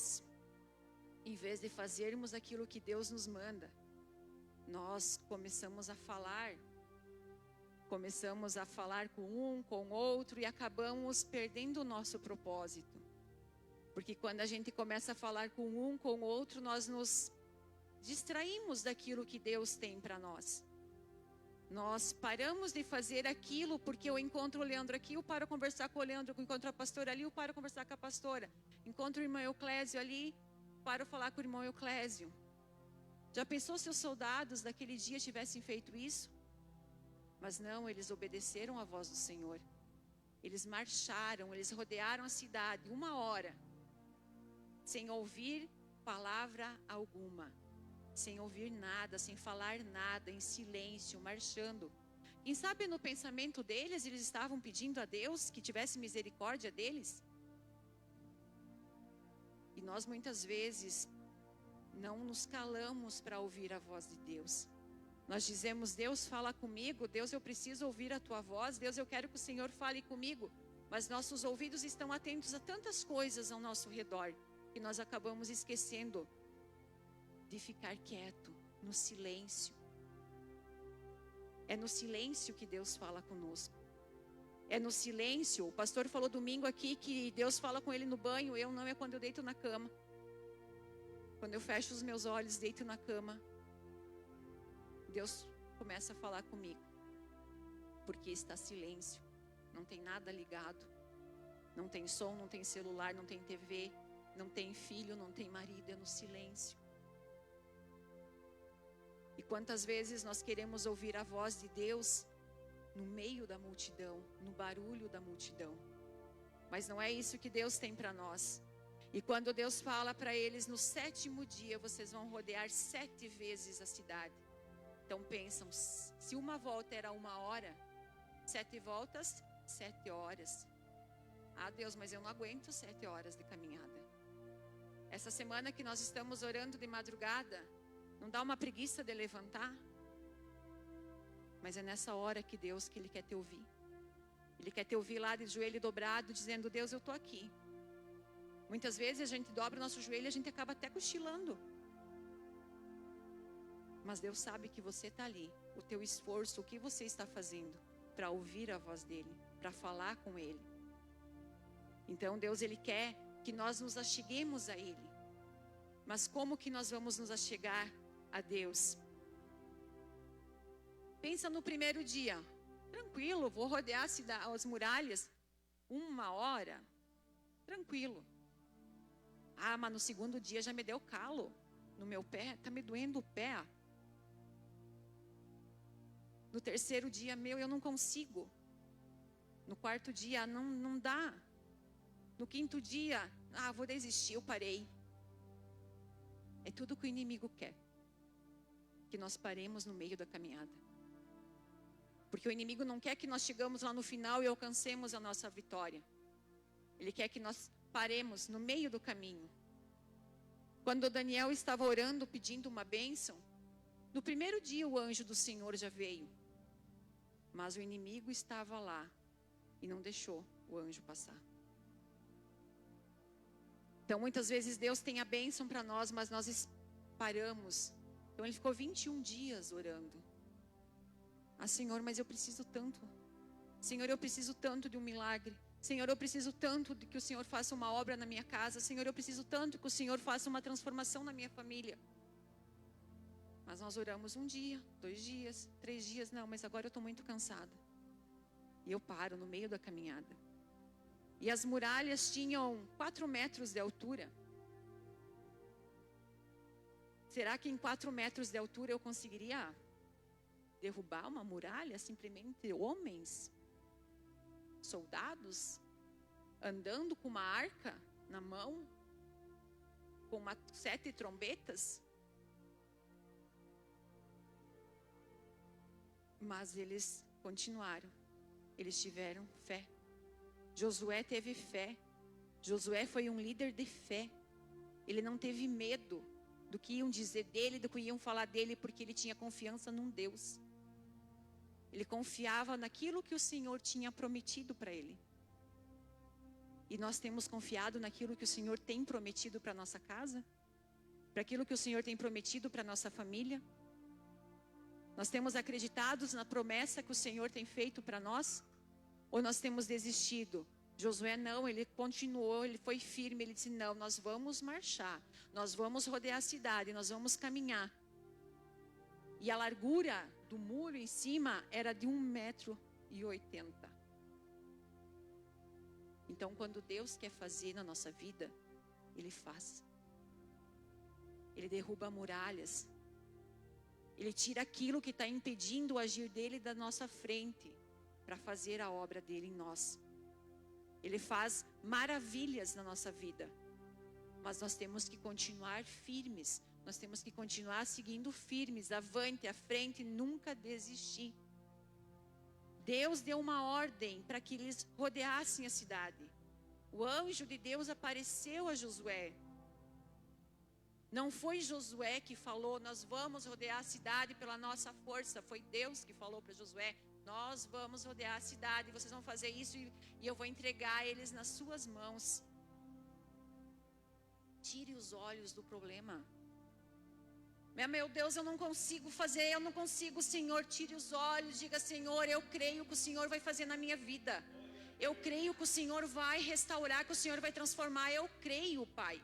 em vez de fazermos aquilo que Deus nos manda, nós começamos a falar com um, com outro, e acabamos perdendo o nosso propósito. Porque quando a gente começa a falar com um, com outro, nós nos distraímos daquilo que Deus tem para nós. Nós paramos de fazer aquilo porque eu encontro o Leandro aqui, eu paro conversar com o Leandro, eu encontro a pastora ali, eu paro conversar com a pastora. Encontro o irmão Euclésio ali, paro falar com o irmão Euclésio. Já pensou se os soldados daquele dia tivessem feito isso? Mas não, eles obedeceram à voz do Senhor. Eles marcharam, eles rodearam a cidade 1 hora, sem ouvir palavra alguma. Sem ouvir nada, sem falar nada, em silêncio, marchando. Quem sabe no pensamento deles, eles estavam pedindo a Deus que tivesse misericórdia deles? E nós muitas vezes não nos calamos para ouvir a voz de Deus. Nós dizemos: Deus, fala comigo, Deus, eu preciso ouvir a tua voz, Deus, eu quero que o Senhor fale comigo. Mas nossos ouvidos estão atentos a tantas coisas ao nosso redor, que nós acabamos esquecendo de ficar quieto, no silêncio. É no silêncio que Deus fala conosco. É no silêncio. O pastor falou domingo aqui que Deus fala com ele no banho. Eu não, é quando eu deito na cama. Quando eu fecho os meus olhos, deito na cama, Deus começa a falar comigo. Porque está silêncio. Não tem nada ligado. Não tem som, não tem celular, não tem TV, não tem filho, não tem marido. É no silêncio. E quantas vezes nós queremos ouvir a voz de Deus no meio da multidão, no barulho da multidão. Mas não é isso que Deus tem para nós. E quando Deus fala para eles: no 7º dia vocês vão rodear 7 vezes a cidade. Então pensam, se uma volta era 1 hora, 7 voltas, 7 horas. Ah, Deus, mas eu não aguento 7 horas de caminhada. Essa semana que nós estamos orando de madrugada, não dá uma preguiça de levantar? Mas é nessa hora que Ele quer te ouvir. Ele quer te ouvir lá de joelho dobrado, dizendo: Deus, eu estou aqui. Muitas vezes a gente dobra o nosso joelho e a gente acaba até cochilando. Mas Deus sabe que você está ali. O teu esforço, o que você está fazendo para ouvir a voz dEle, para falar com Ele. Então Deus, Ele quer que nós nos acheguemos a Ele. Mas como que nós vamos nos achegar a Deus? Pensa no primeiro dia. Tranquilo, vou rodear as muralhas 1 hora. Tranquilo. Ah, mas no 2º dia já me deu calo no meu pé. Está me doendo o pé. No 3º dia, eu não consigo. No 4º dia, não dá. No 5º dia, vou desistir, eu parei. É tudo que o inimigo quer. Que nós paremos no meio da caminhada. Porque o inimigo não quer que nós chegamos lá no final e alcancemos a nossa vitória. Ele quer que nós paremos no meio do caminho. Quando Daniel estava orando, pedindo uma bênção, no primeiro dia o anjo do Senhor já veio. Mas o inimigo estava lá, e não deixou o anjo passar. Então, muitas vezes Deus tem a bênção para nós, mas nós paramos. Então, ele ficou 21 dias orando. Ah, Senhor, mas eu preciso tanto. Senhor, eu preciso tanto de um milagre. Senhor, eu preciso tanto de que o Senhor faça uma obra na minha casa. Senhor, eu preciso tanto que o Senhor faça uma transformação na minha família. Mas nós oramos 1 dia, 2 dias, 3 dias. Não, mas agora eu estou muito cansada. E eu paro no meio da caminhada. E as muralhas tinham 4 metros de altura. Será que em 4 metros de altura eu conseguiria derrubar uma muralha? Simplesmente homens, soldados, andando com uma arca na mão, com 7 trombetas? Mas eles continuaram. Eles tiveram fé. Josué teve fé. Josué foi um líder de fé. Ele não teve medo do que iam dizer dele, do que iam falar dele, porque ele tinha confiança num Deus. Ele confiava naquilo que o Senhor tinha prometido para ele. E nós temos confiado naquilo que o Senhor tem prometido para nossa casa? Para aquilo que o Senhor tem prometido para nossa família? Nós temos acreditado na promessa que o Senhor tem feito para nós? Ou nós temos desistido? Josué não, ele continuou, ele foi firme, ele disse, não, nós vamos marchar, nós vamos rodear a cidade, nós vamos caminhar. E a largura do muro em cima era de 1,80 m. Então, quando Deus quer fazer na nossa vida, Ele faz. Ele derruba muralhas. Ele tira aquilo que está impedindo o agir dele da nossa frente, para fazer a obra dele em nós. Ele faz maravilhas na nossa vida. Mas nós temos que continuar firmes. Nós temos que continuar seguindo firmes, avante, à frente, nunca desistir. Deus deu uma ordem para que eles rodeassem a cidade. O anjo de Deus apareceu a Josué. Não foi Josué que falou, nós vamos rodear a cidade pela nossa força. Foi Deus que falou para Josué, nós vamos rodear a cidade, vocês vão fazer isso e eu vou entregar eles nas suas mãos. Tire os olhos do problema. Meu Deus, eu não consigo fazer, eu não consigo, Senhor. Tire os olhos, diga, Senhor, eu creio que o Senhor vai fazer na minha vida. Eu creio que o Senhor vai restaurar, que o Senhor vai transformar. Eu creio, Pai.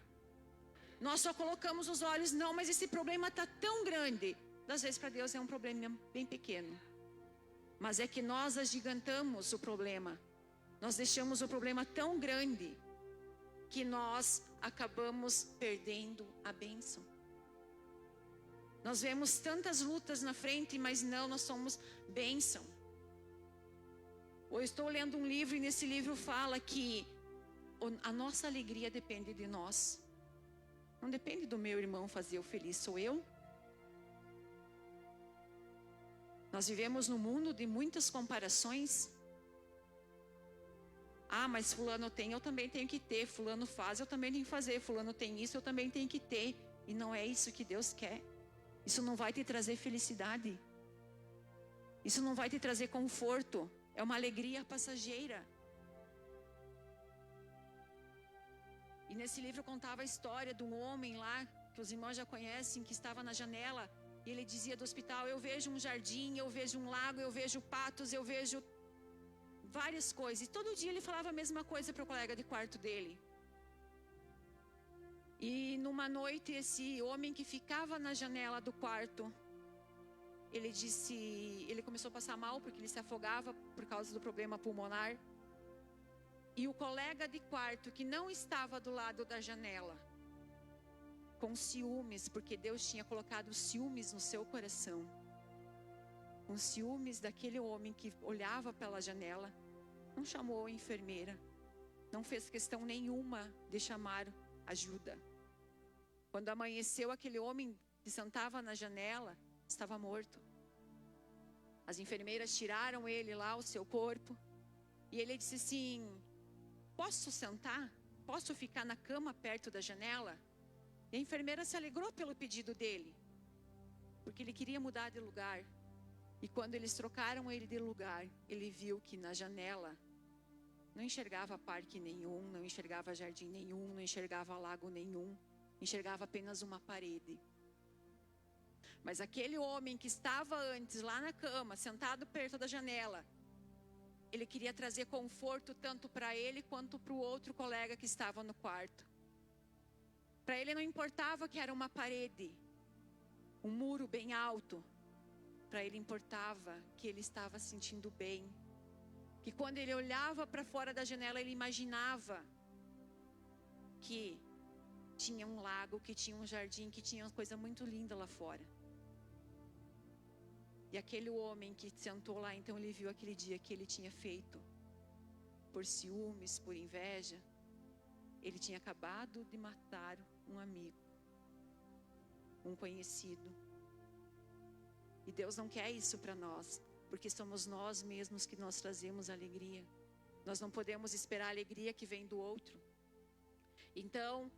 Nós só colocamos os olhos, não, mas esse problema está tão grande. Às vezes para Deus é um problema bem pequeno. Mas é que nós agigantamos o problema. Nós deixamos o problema tão grande que nós acabamos perdendo a bênção. Nós vemos tantas lutas na frente, mas não, nós somos bênção. Eu estou lendo um livro e nesse livro fala que a nossa alegria depende de nós. Não depende do meu irmão fazer eu feliz, sou eu. Nós vivemos num mundo de muitas comparações. Ah, mas fulano tem, eu também tenho que ter. Fulano faz, eu também tenho que fazer. Fulano tem isso, eu também tenho que ter. E não é isso que Deus quer. Isso não vai te trazer felicidade. Isso não vai te trazer conforto. É uma alegria passageira. E nesse livro eu contava a história de um homem lá, que os irmãos já conhecem, que estava na janela. E ele dizia do hospital, eu vejo um jardim, eu vejo um lago, eu vejo patos, eu vejo várias coisas. E todo dia ele falava a mesma coisa para o colega de quarto dele. E numa noite, esse homem que ficava na janela do quarto, ele começou a passar mal porque ele se afogava por causa do problema pulmonar. E o colega de quarto que não estava do lado da janela, com ciúmes, porque Deus tinha colocado ciúmes no seu coração, com ciúmes daquele homem que olhava pela janela, não chamou a enfermeira, não fez questão nenhuma de chamar ajuda. Quando amanheceu, aquele homem que sentava na janela estava morto. As enfermeiras tiraram ele lá, o seu corpo, e ele disse assim, posso sentar? Posso ficar na cama perto da janela? E a enfermeira se alegrou pelo pedido dele, porque ele queria mudar de lugar. E quando eles trocaram ele de lugar, ele viu que na janela não enxergava parque nenhum, não enxergava jardim nenhum, não enxergava lago nenhum, enxergava apenas uma parede. Mas aquele homem que estava antes lá na cama, sentado perto da janela, ele queria trazer conforto tanto para ele quanto para o outro colega que estava no quarto. Para ele não importava que era uma parede, um muro bem alto. Para ele importava que ele estava se sentindo bem. Que quando ele olhava para fora da janela, ele imaginava que tinha um lago, que tinha um jardim, que tinha uma coisa muito linda lá fora. E aquele homem que sentou lá, então ele viu aquele dia que ele tinha feito por ciúmes, por inveja. Ele tinha acabado de matar um amigo, um conhecido. E Deus não quer isso para nós, porque somos nós mesmos que nós trazemos alegria. Nós não podemos esperar a alegria que vem do outro. Então,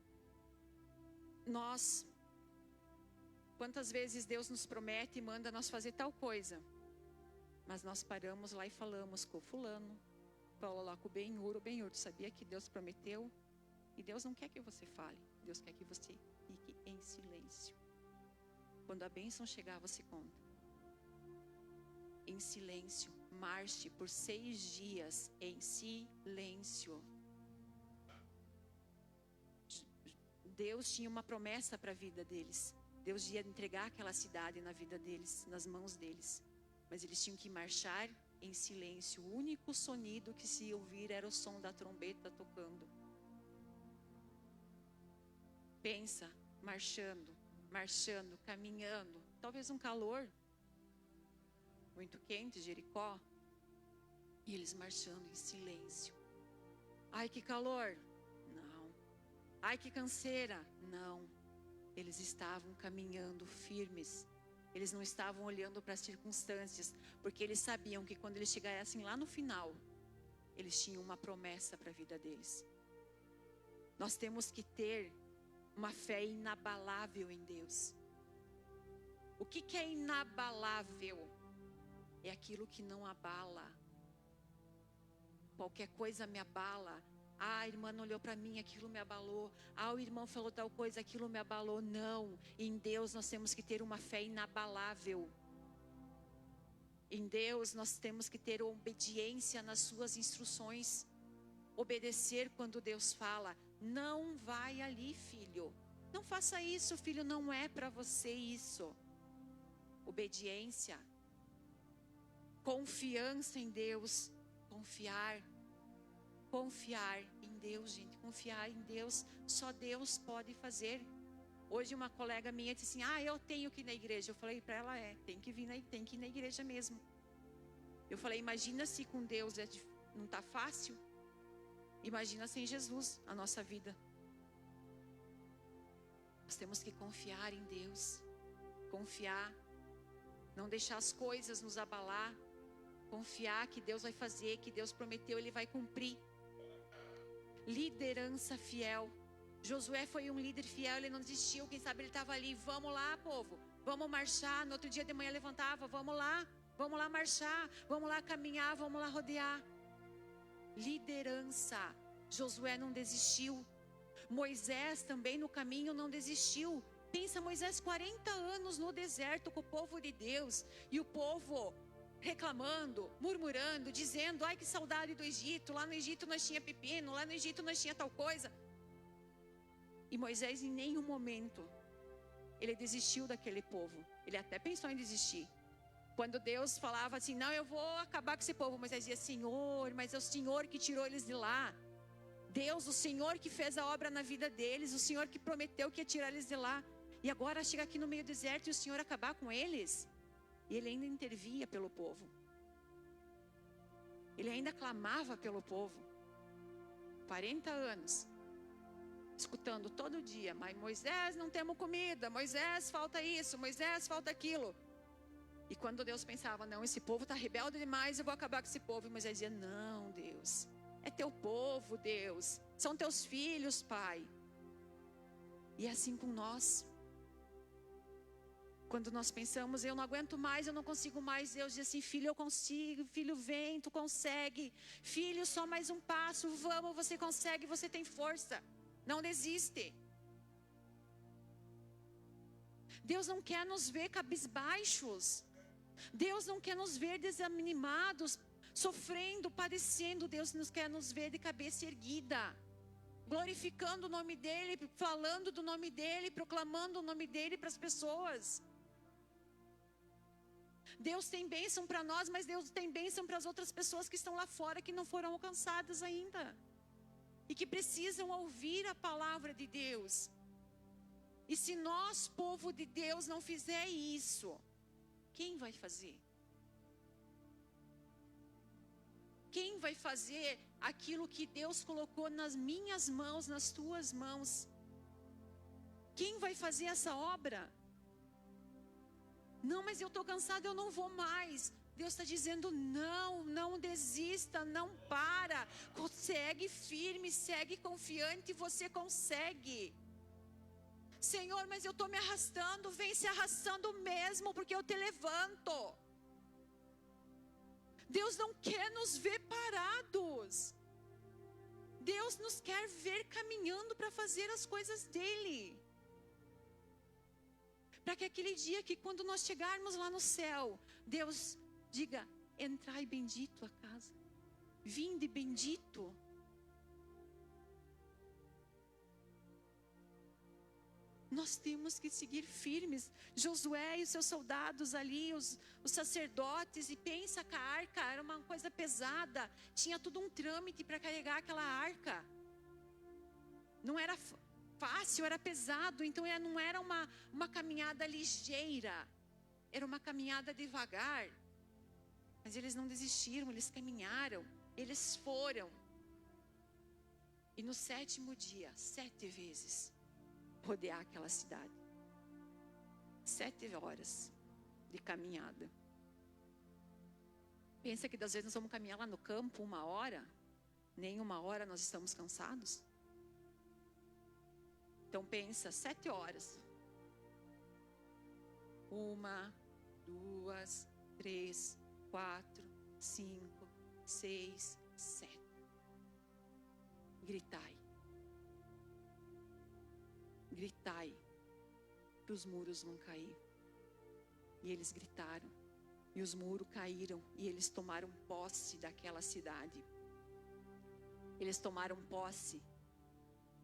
quantas vezes Deus nos promete e manda nós fazer tal coisa, mas nós paramos lá e falamos com o fulano, falou lá com o Benhur, tu sabia que Deus prometeu? E Deus não quer que você fale, Deus quer que você fique em silêncio. Quando a bênção chegar, você conta. Em silêncio, marche por 6 dias em silêncio. Deus tinha uma promessa para a vida deles. Deus ia entregar aquela cidade na vida deles, nas mãos deles. Mas eles tinham que marchar em silêncio. O único sonido que se ouvir era o som da trombeta tocando. Pensa, marchando, caminhando. Talvez um calor muito quente, Jericó. E eles marchando em silêncio. Ai, que calor! Não. Ai, que canseira! Não. Eles estavam caminhando firmes. Eles não estavam olhando para as circunstâncias, porque eles sabiam que quando eles chegassem lá no final, eles tinham uma promessa para a vida deles. Nós temos que ter uma fé inabalável em Deus. O que é inabalável? É aquilo que não abala. Qualquer coisa me abala. Ah, a irmã não olhou para mim, aquilo me abalou. Ah, o irmão falou tal coisa, aquilo me abalou. Não, em Deus nós temos que ter uma fé inabalável. Em Deus nós temos que ter obediência nas suas instruções. Obedecer quando Deus fala. Não vai ali, filho. Não faça isso, filho, não é para você isso. Obediência. Confiança em Deus. Confiar em Deus, gente. Confiar em Deus. Só Deus pode fazer. Hoje uma colega minha disse assim: eu tenho que ir na igreja. Eu falei para ela: tem que ir na igreja mesmo. Eu falei: imagina se com Deus não está fácil. Imagina sem Jesus a nossa vida. Nós temos que confiar em Deus. Confiar. Não deixar as coisas nos abalar. Confiar que Deus vai fazer, que Deus prometeu, Ele vai cumprir. Liderança fiel. Josué foi um líder fiel, ele não desistiu. Quem sabe ele estava ali: vamos lá, povo, vamos marchar. No outro dia de manhã levantava: vamos lá marchar, vamos lá caminhar, vamos lá rodear. Liderança. Josué não desistiu. Moisés também no caminho não desistiu. Pensa, Moisés 40 anos no deserto com o povo de Deus, e o povo reclamando, murmurando, dizendo: ai, que saudade do Egito, lá no Egito nós tinha pepino, lá no Egito nós tinha tal coisa. E Moisés em nenhum momento ele desistiu daquele povo. Ele até pensou em desistir. Quando Deus falava assim: não, eu vou acabar com esse povo, Moisés dizia: Senhor, mas é o Senhor que tirou eles de lá. Deus, o Senhor que fez a obra na vida deles, o Senhor que prometeu que ia tirar eles de lá. E agora chega aqui no meio do deserto e o Senhor acabar com eles. E Ele ainda intervia pelo povo. Ele ainda clamava pelo povo. 40 anos. Escutando todo dia: mas Moisés, não temos comida. Moisés, falta isso. Moisés, falta aquilo. E quando Deus pensava: não, esse povo está rebelde demais, eu vou acabar com esse povo. E Moisés dizia: não, Deus. É teu povo, Deus. São teus filhos, Pai. E é assim com nós. Quando nós pensamos, eu não aguento mais, eu não consigo mais, Deus diz assim, filho, eu consigo, filho, vem, tu consegue. Filho, só mais um passo, vamos, você consegue, você tem força. Não desiste. Deus não quer nos ver cabisbaixos. Deus não quer nos ver desanimados, sofrendo, padecendo. Deus nos quer nos ver de cabeça erguida, glorificando o nome dEle, falando do nome dEle, proclamando o nome dEle para as pessoas. Deus tem bênção para nós, mas Deus tem bênção para as outras pessoas que estão lá fora, que não foram alcançadas ainda, e que precisam ouvir a palavra de Deus. E se nós, povo de Deus, não fizer isso, quem vai fazer? Quem vai fazer aquilo que Deus colocou nas minhas mãos, nas tuas mãos? Quem vai fazer essa obra? Não, mas eu estou cansado, eu não vou mais. Deus está dizendo, não desista, não para. Segue firme, segue confiante, você consegue. Senhor, mas eu estou me arrastando, vem se arrastando mesmo, porque eu te levanto. Deus não quer nos ver parados. Deus nos quer ver caminhando para fazer as coisas dEle. Para que aquele dia que quando nós chegarmos lá no céu, Deus diga, entrai bendito a casa, vinde bendito. Nós temos que seguir firmes. Josué e os seus soldados ali, os sacerdotes, e pensa que a arca era uma coisa pesada, tinha todo um trâmite para carregar aquela arca. Não era fácil, era pesado, então não era uma caminhada ligeira, era uma caminhada devagar. Mas eles não desistiram, eles caminharam, eles foram. E no 7º dia, 7 vezes, rodear aquela cidade. 7 horas de caminhada. Pensa que das vezes nós vamos caminhar lá no campo 1 hora, nem 1 hora nós estamos cansados. Então pensa, 7 horas. 1, 2, 3, 4, 5, 6, 7. Gritai. Gritai, para os muros não cair. E eles gritaram, e os muros caíram, e eles tomaram posse daquela cidade. Eles tomaram posse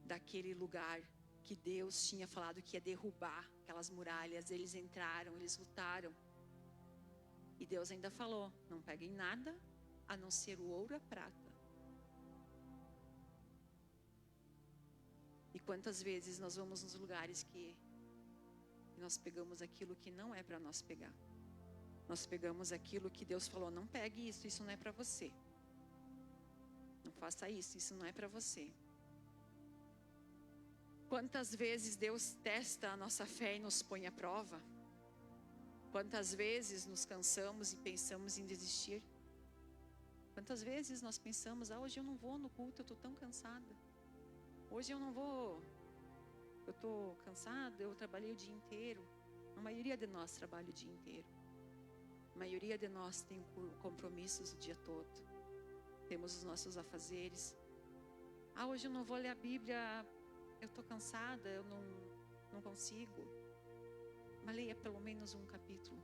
daquele lugar que Deus tinha falado que ia derrubar aquelas muralhas. Eles entraram, eles lutaram. E Deus ainda falou, não peguem nada, a não ser o ouro e a prata. E quantas vezes nós vamos nos lugares que nós pegamos aquilo que não é para nós pegar. Nós pegamos aquilo que Deus falou, não pegue isso, isso não é para você. Não faça isso, isso não é para você. Quantas vezes Deus testa a nossa fé e nos põe à prova? Quantas vezes nos cansamos e pensamos em desistir? Quantas vezes nós pensamos, hoje eu não vou no culto, eu estou tão cansada. Hoje eu não vou, eu estou cansada, eu trabalhei o dia inteiro. A maioria de nós trabalha o dia inteiro. A maioria de nós tem compromissos o dia todo. Temos os nossos afazeres. Hoje eu não vou ler a Bíblia, eu estou cansada, eu não consigo. Mas leia pelo menos um capítulo.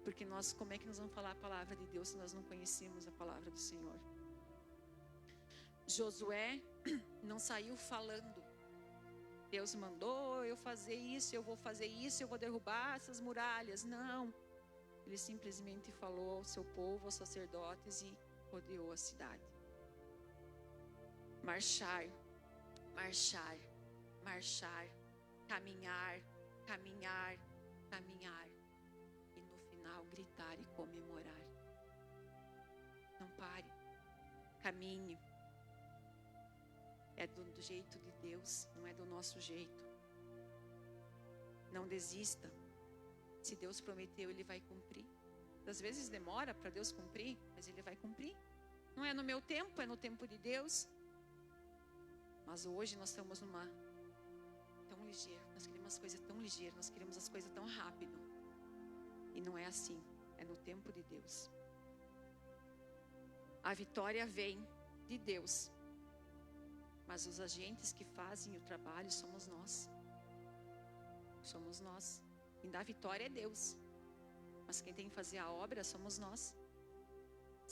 Porque nós, como é que nós vamos falar a palavra de Deus se nós não conhecemos a palavra do Senhor? Josué não saiu falando, Deus mandou eu fazer isso, eu vou fazer isso, eu vou derrubar essas muralhas. Não, ele simplesmente falou ao seu povo, aos sacerdotes, e rodeou a cidade. Marchar, marchar, marchar, caminhar, caminhar, caminhar, e no final gritar e comemorar. Não pare, caminhe. É do jeito de Deus, não é do nosso jeito. Não desista. Se Deus prometeu, Ele vai cumprir. Às vezes demora para Deus cumprir, mas Ele vai cumprir. Não é no meu tempo, é no tempo de Deus. Mas hoje nós estamos tão ligeiro, nós queremos as coisas tão ligeiras, nós queremos as coisas tão rápido. E não é assim, é no tempo de Deus. A vitória vem de Deus, mas os agentes que fazem o trabalho somos nós. Somos nós. Quem dá a vitória é Deus, mas quem tem que fazer a obra somos nós.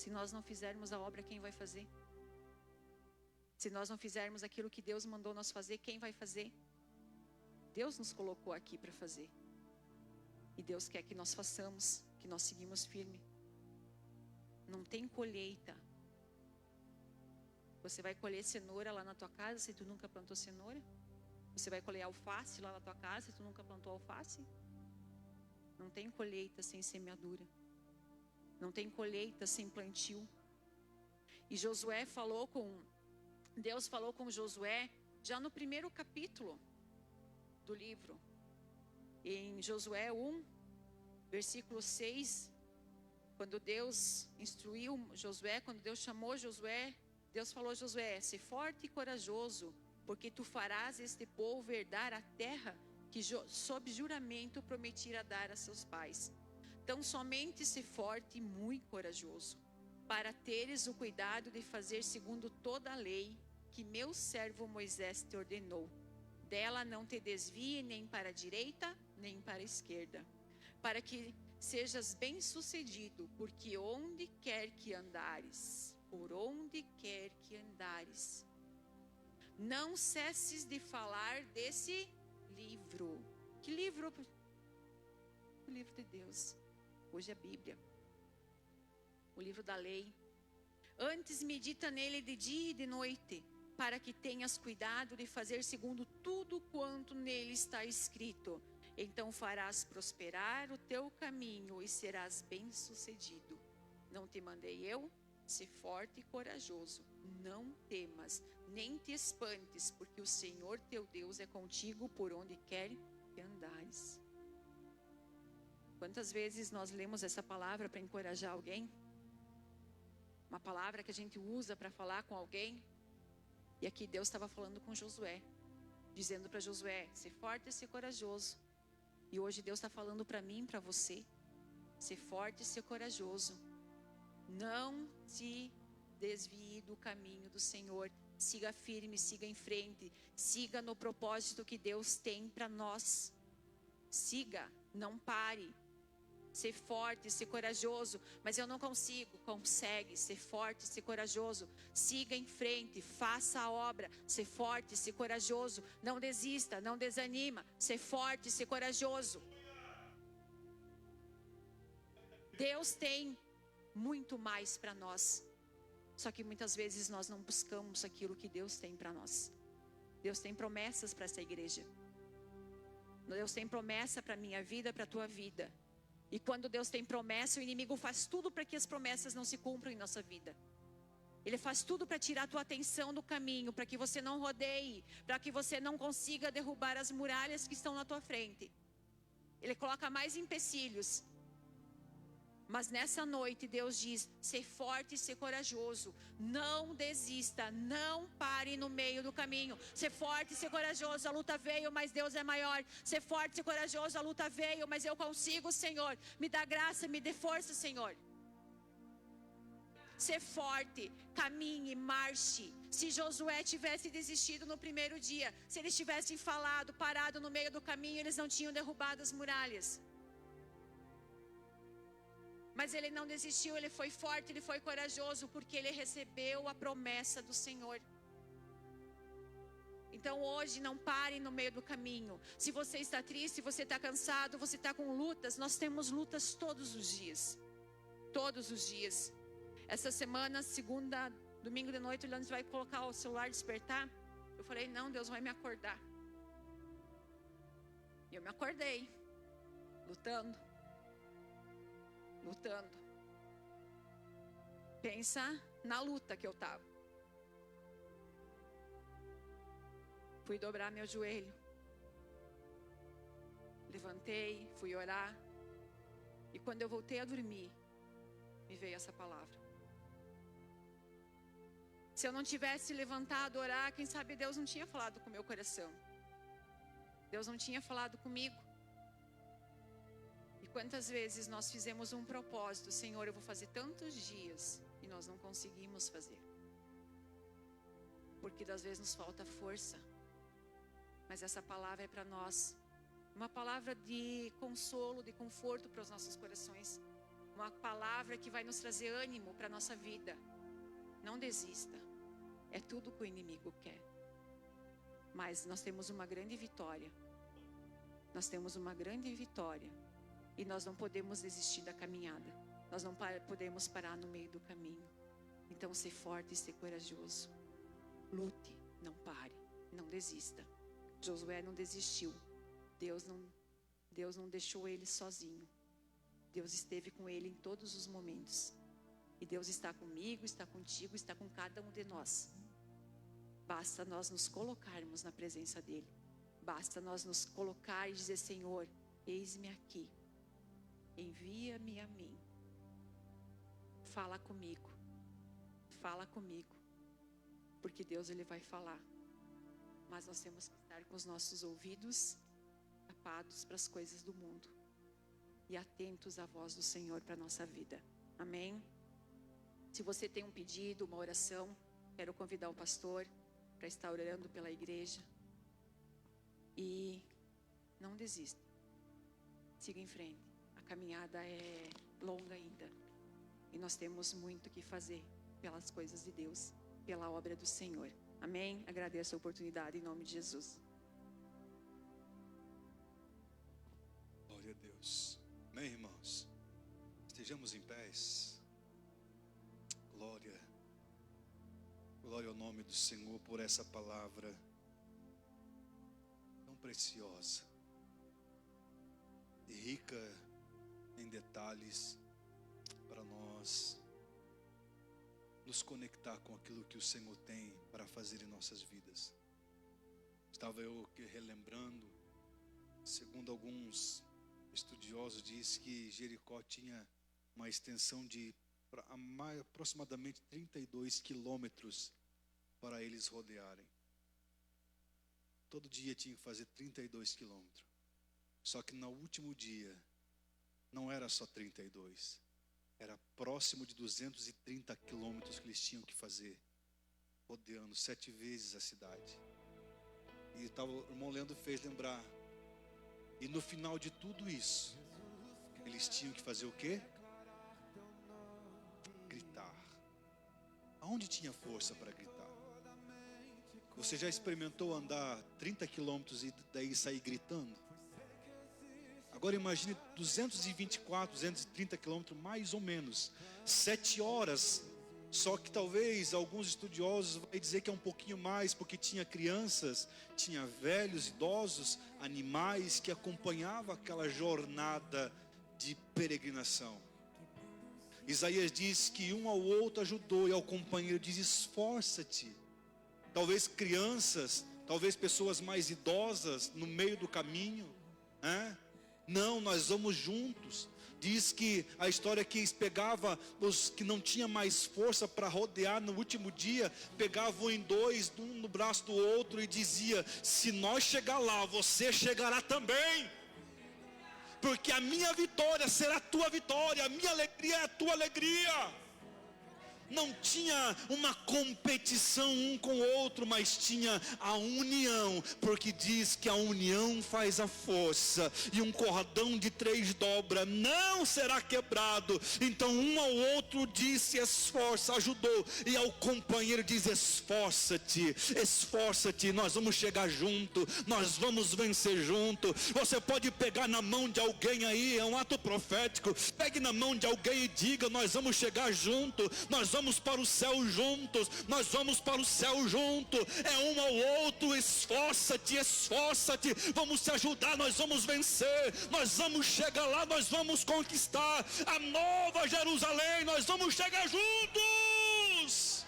Se nós não fizermos a obra, quem vai fazer? Se nós não fizermos aquilo que Deus mandou nós fazer, quem vai fazer? Deus nos colocou aqui para fazer. E Deus quer que nós façamos, que nós seguimos firme. Não tem colheita. Você vai colher cenoura lá na tua casa se tu nunca plantou cenoura? Você vai colher alface lá na tua casa se tu nunca plantou alface? Não tem colheita sem semeadura. Não tem colheita sem plantio. E Deus falou com Josué já no primeiro capítulo do livro. Em Josué 1, versículo 6, quando Deus instruiu Josué, quando Deus chamou Josué, Deus falou a Josué: "Se forte e corajoso, porque tu farás este povo herdar a terra que sob juramento prometira dar a seus pais. Então somente se forte e muito corajoso, para teres o cuidado de fazer segundo toda a lei que meu servo Moisés te ordenou. Dela não te desvie nem para a direita, nem para a esquerda, para que sejas bem-sucedido, porque onde quer que andares, por onde quer que andares, não cesses de falar desse livro." Que livro? O livro de Deus. Hoje é a Bíblia. O livro da lei. "Antes medita nele de dia e de noite, para que tenhas cuidado de fazer segundo tudo quanto nele está escrito. Então farás prosperar o teu caminho e serás bem-sucedido. Não te mandei eu? Se forte e corajoso. Não temas, nem te espantes, porque o Senhor teu Deus é contigo por onde quer que andares." Quantas vezes nós lemos essa palavra para encorajar alguém? Uma palavra que a gente usa para falar com alguém. E aqui Deus estava falando com Josué, dizendo para Josué: "Se forte e se corajoso." E hoje Deus está falando para mim e para você: "Se forte e se corajoso. Não se desvie do caminho do Senhor. Siga firme, siga em frente. Siga no propósito que Deus tem para nós. Siga, não pare. Ser forte, ser corajoso." "Mas eu não consigo." Consegue. Ser forte, ser corajoso. Siga em frente, faça a obra. Ser forte, ser corajoso. Não desista, não desanima. Ser forte, ser corajoso. Deus tem muito mais para nós. Só que muitas vezes nós não buscamos aquilo que Deus tem para nós. Deus tem promessas para essa igreja. Deus tem promessa para a minha vida, para a tua vida. E quando Deus tem promessa, o inimigo faz tudo para que as promessas não se cumpram em nossa vida. Ele faz tudo para tirar a tua atenção do caminho, para que você não rodeie, para que você não consiga derrubar as muralhas que estão na tua frente. Ele coloca mais empecilhos. Mas nessa noite Deus diz: "Ser forte e ser corajoso. Não desista, não pare no meio do caminho. Ser forte e ser corajoso. A luta veio, mas Deus é maior. Ser forte e ser corajoso. A luta veio, mas eu consigo, Senhor. Me dá graça, me dê força, Senhor." Ser forte, caminhe, marche. Se Josué tivesse desistido no primeiro dia, se eles tivessem falado, parado no meio do caminho, eles não tinham derrubado as muralhas. Mas ele não desistiu, ele foi forte, ele foi corajoso, porque ele recebeu a promessa do Senhor. Então hoje não pare no meio do caminho. Se você está triste, se você está cansado, você está com lutas, nós temos lutas todos os dias. Todos os dias. Essa semana, segunda, domingo de noite, o Leandro vai colocar o celular despertar. Eu falei: "Não, Deus vai me acordar." E eu me acordei, lutando. Pensa na luta que eu estava. Fui dobrar meu joelho. Levantei, fui orar. E quando eu voltei a dormir, me veio essa palavra. Se eu não tivesse levantado a orar, quem sabe Deus não tinha falado com o meu coração. Deus não tinha falado comigo. E quantas vezes nós fizemos um propósito, Senhor, eu vou fazer tantos dias, e nós não conseguimos fazer. Porque às vezes nos falta força. Mas essa palavra é para nós. Uma palavra de consolo, de conforto para os nossos corações. Uma palavra que vai nos trazer ânimo para a nossa vida. Não desista. É tudo que o inimigo quer. Mas nós temos uma grande vitória. Nós temos uma grande vitória. E nós não podemos desistir da caminhada. Nós não podemos parar no meio do caminho. Então, ser forte e ser corajoso. Lute, não pare, não desista. Josué não desistiu. Deus não deixou ele sozinho. Deus esteve com ele em todos os momentos. E Deus está comigo, está contigo, está com cada um de nós. Basta nós nos colocarmos na presença dele. Basta nós nos colocar e dizer: Senhor, eis-me aqui. Envia-me a mim. Fala comigo. Fala comigo. Porque Deus, ele vai falar. Mas nós temos que estar com os nossos ouvidos tapados para as coisas do mundo. E atentos à voz do Senhor para a nossa vida. Amém? Se você tem um pedido, uma oração, quero convidar o pastor para estar orando pela igreja. E não desista. Siga em frente. A caminhada é longa ainda. E nós temos muito que fazer pelas coisas de Deus, pela obra do Senhor. Amém? Agradeço a oportunidade em nome de Jesus. Glória a Deus. Amém, irmãos? Estejamos em pés. Glória. Glória ao nome do Senhor por essa palavra tão preciosa e rica em detalhes para nós nos conectar com aquilo que o Senhor tem para fazer em nossas vidas. Estava eu aqui relembrando, segundo alguns estudiosos, diz que Jericó tinha uma extensão de aproximadamente 32 quilômetros para eles rodearem. Todo dia tinha que fazer 32 quilômetros. Só que no último dia, não era só 32. Era próximo de 230 quilômetros que eles tinham que fazer, rodeando 7 vezes a cidade. E o irmão Leandro fez lembrar. E no final de tudo isso, eles tinham que fazer o quê? Gritar. Aonde tinha força para gritar? Você já experimentou andar 30 quilômetros e daí sair gritando? Agora imagine 224, 230 quilômetros, mais ou menos, 7 horas. Só que talvez alguns estudiosos vão dizer que é um pouquinho mais, porque tinha crianças, tinha velhos, idosos, animais que acompanhavam aquela jornada de peregrinação. Isaías diz que um ao outro ajudou, e ao companheiro diz: esforça-te. Talvez crianças, talvez pessoas mais idosas no meio do caminho, né? Não, nós vamos juntos. Diz que a história que eles pegavam os que não tinham mais força para rodear no último dia, pegavam em dois, um no braço do outro, e dizia: se nós chegar lá, você chegará também. Porque a minha vitória será a tua vitória, a minha alegria é a tua alegria. Não tinha uma competição um com o outro, mas tinha a união, porque diz que a união faz a força, e um cordão de 3 dobras não será quebrado. Então um ao outro disse: esforça, ajudou, e ao companheiro diz: esforça-te, esforça-te, nós vamos chegar junto, nós vamos vencer junto. Você pode pegar na mão de alguém aí, é um ato profético, pegue na mão de alguém e diga: nós vamos chegar junto, nós vamos para o céu juntos, nós vamos para o céu junto. É um ao outro: esforça-te, esforça-te, vamos te ajudar, nós vamos vencer, nós vamos chegar lá, nós vamos conquistar a nova Jerusalém, nós vamos chegar juntos.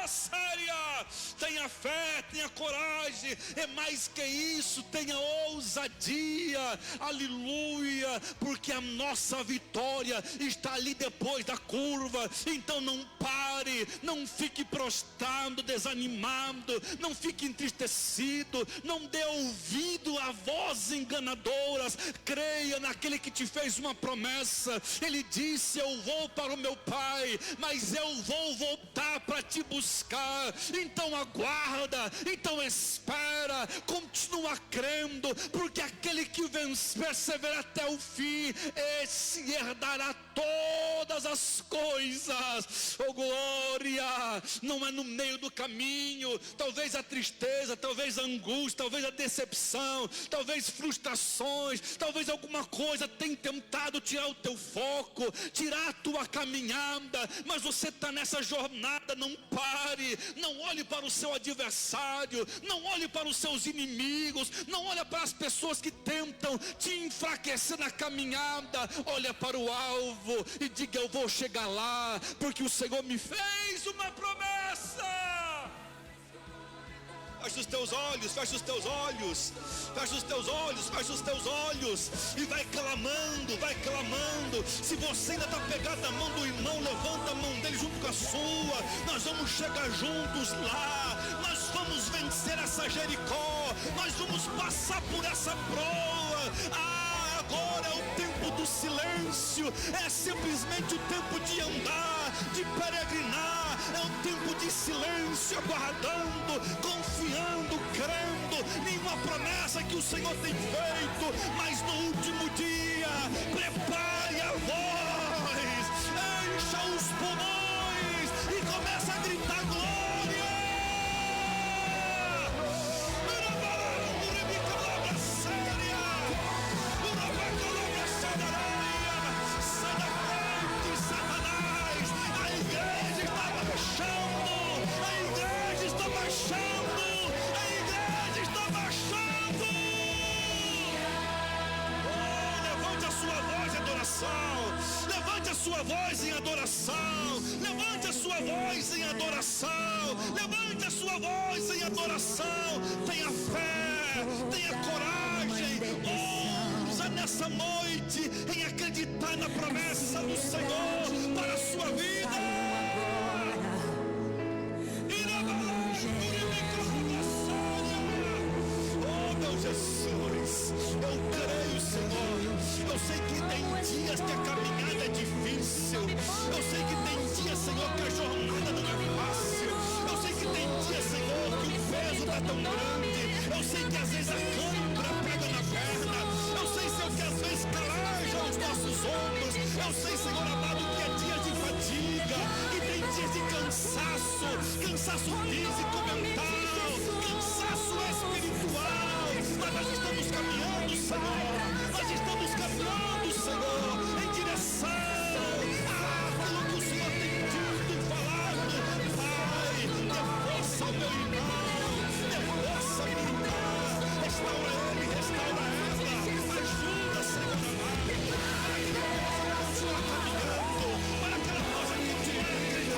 séria. Tenha fé, tenha coragem. É mais que isso, tenha ousadia. Aleluia, porque a nossa vitória está ali depois da curva. Então não pare, não fique prostrado, desanimado, não fique entristecido, não dê ouvido a vozes enganadoras. Creia naquele que te fez uma promessa. Ele disse: eu vou para o meu Pai, mas eu vou voltar para te buscar. Então aguarda, então espera, continua crendo, porque aquele que persevera até o fim, esse herdará todas as coisas. Oh glória, não é no meio do caminho, talvez a tristeza, talvez a angústia, talvez a decepção, talvez frustrações, talvez alguma coisa tenha tentado tirar o teu foco, tirar a tua caminhada, mas você está nessa jornada. Não pare, não olhe para o seu adversário, não olhe para os seus inimigos, não olhe para as pessoas que tentam te enfraquecer na caminhada. Olha para o alvo e diga: eu vou chegar lá, porque o Senhor me fez uma promessa. Fecha os teus olhos, fecha os teus olhos, fecha os teus olhos, fecha os teus olhos e vai clamando, vai clamando. Se você ainda está pegado na mão do irmão, levanta a mão dele junto com a sua. Nós vamos chegar juntos lá, nós vamos vencer essa Jericó, nós vamos passar por essa proa. Agora é o tempo do silêncio, é simplesmente o tempo de andar, de peregrinar, é um tempo de silêncio, aguardando, confiando, crendo em uma promessa que o Senhor tem feito. Mas no último dia, prepare a voz, encha os pulmões e começa a gritar glória. Levante a sua voz em adoração, levante a sua voz em adoração, levante a sua voz em adoração. Tenha fé, tenha coragem, ousa nessa noite em acreditar na promessa do Senhor para a sua vida. Jesus, eu creio, Senhor. Eu sei que tem dias que a caminhada é difícil. Eu sei que tem dias, Senhor, que a jornada não é fácil. Eu sei que tem dias, Senhor, que o peso está tão grande. Eu sei que às vezes a cãibra pega na perna. Eu sei, Senhor, que às vezes calaja os nossos ombros. Eu sei, Senhor amado, que é dias de fadiga, que tem dias de cansaço, cansaço físico, mental, cansaço espiritual. Mas nós estamos caminhando, Senhor. Nós estamos caminhando, Senhor, em direção àquilo que o Senhor tem dito e falado. Pai, dê força ao meu irmão, dê força à minha irmã. Restaura ele, restaura ela. Ajuda, Senhor amado, para que ela possa continuar caminhando, para que ela possa continuar acreditando,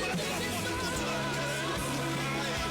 para que ela possa continuar crendo, Pai.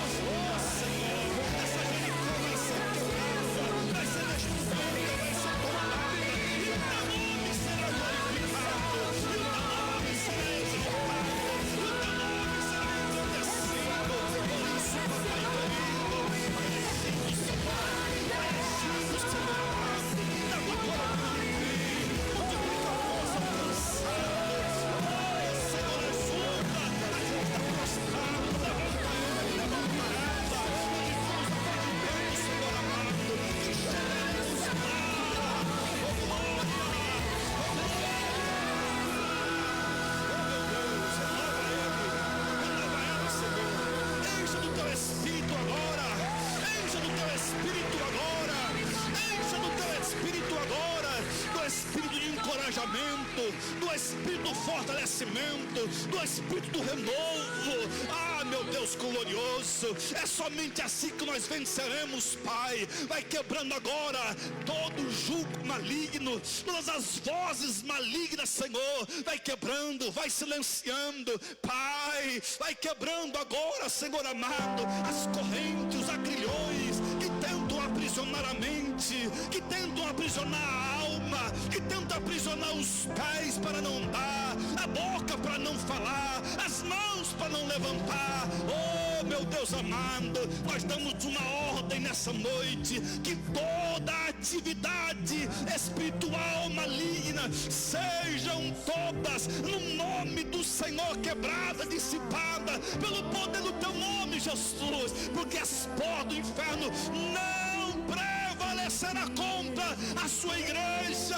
fortalecimento, do espírito do renovo. Ah, meu Deus glorioso, é somente assim que nós venceremos, Pai. Vai quebrando agora todo jugo maligno, todas as vozes malignas, Senhor. Vai quebrando, vai silenciando, Pai. Vai quebrando agora, Senhor amado, as correntes, os agrilhões que tentam aprisionar a mente, que tentam aprisionar a alma, que tentam aprisionar os pés para não andar, a boca para não falar, as mãos para não levantar. Oh, meu Deus amado, nós damos uma ordem nessa noite, que toda atividade espiritual maligna sejam todas, no nome do Senhor, quebrada, dissipada, pelo poder do teu nome, Jesus, porque as portas do inferno não prevalecerá contra a sua igreja,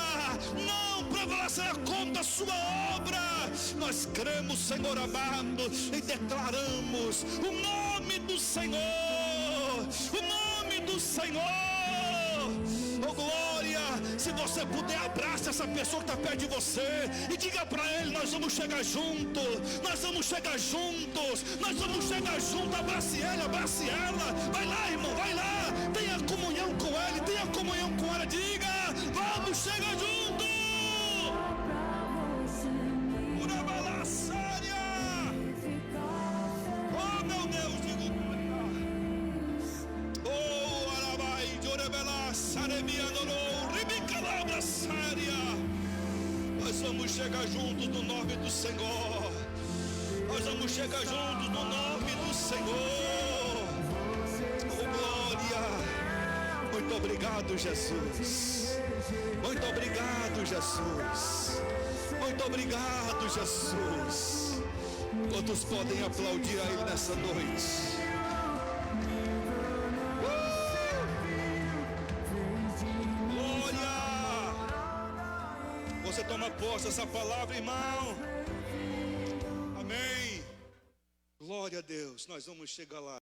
não prevalecerá contra a sua obra. Nós cremos, Senhor amado, e declaramos o nome do Senhor, o nome do Senhor. Oh glória, se você puder, abraça essa pessoa que está perto de você e diga para ele: nós vamos chegar juntos, nós vamos chegar juntos, nós vamos chegar juntos. Abrace ele, abrace ela. Vai lá, irmão, vai lá, tenha comunhão com ele, tenha comunhão com ela. Diga: vamos chegar juntos. Oh meu Deus, digo glória. Oh arabai, jorebela, sarebianorou, ribicalabra, sária. Nós vamos chegar juntos no nome do Senhor. Nós vamos chegar juntos no nome do Senhor. Oh glória. Muito obrigado, Jesus. Muito obrigado, Jesus. Muito obrigado, Jesus. Todos podem aplaudir a Ele nessa noite. Glória! Você toma posse dessa palavra, irmão. Amém. Glória a Deus. Nós vamos chegar lá.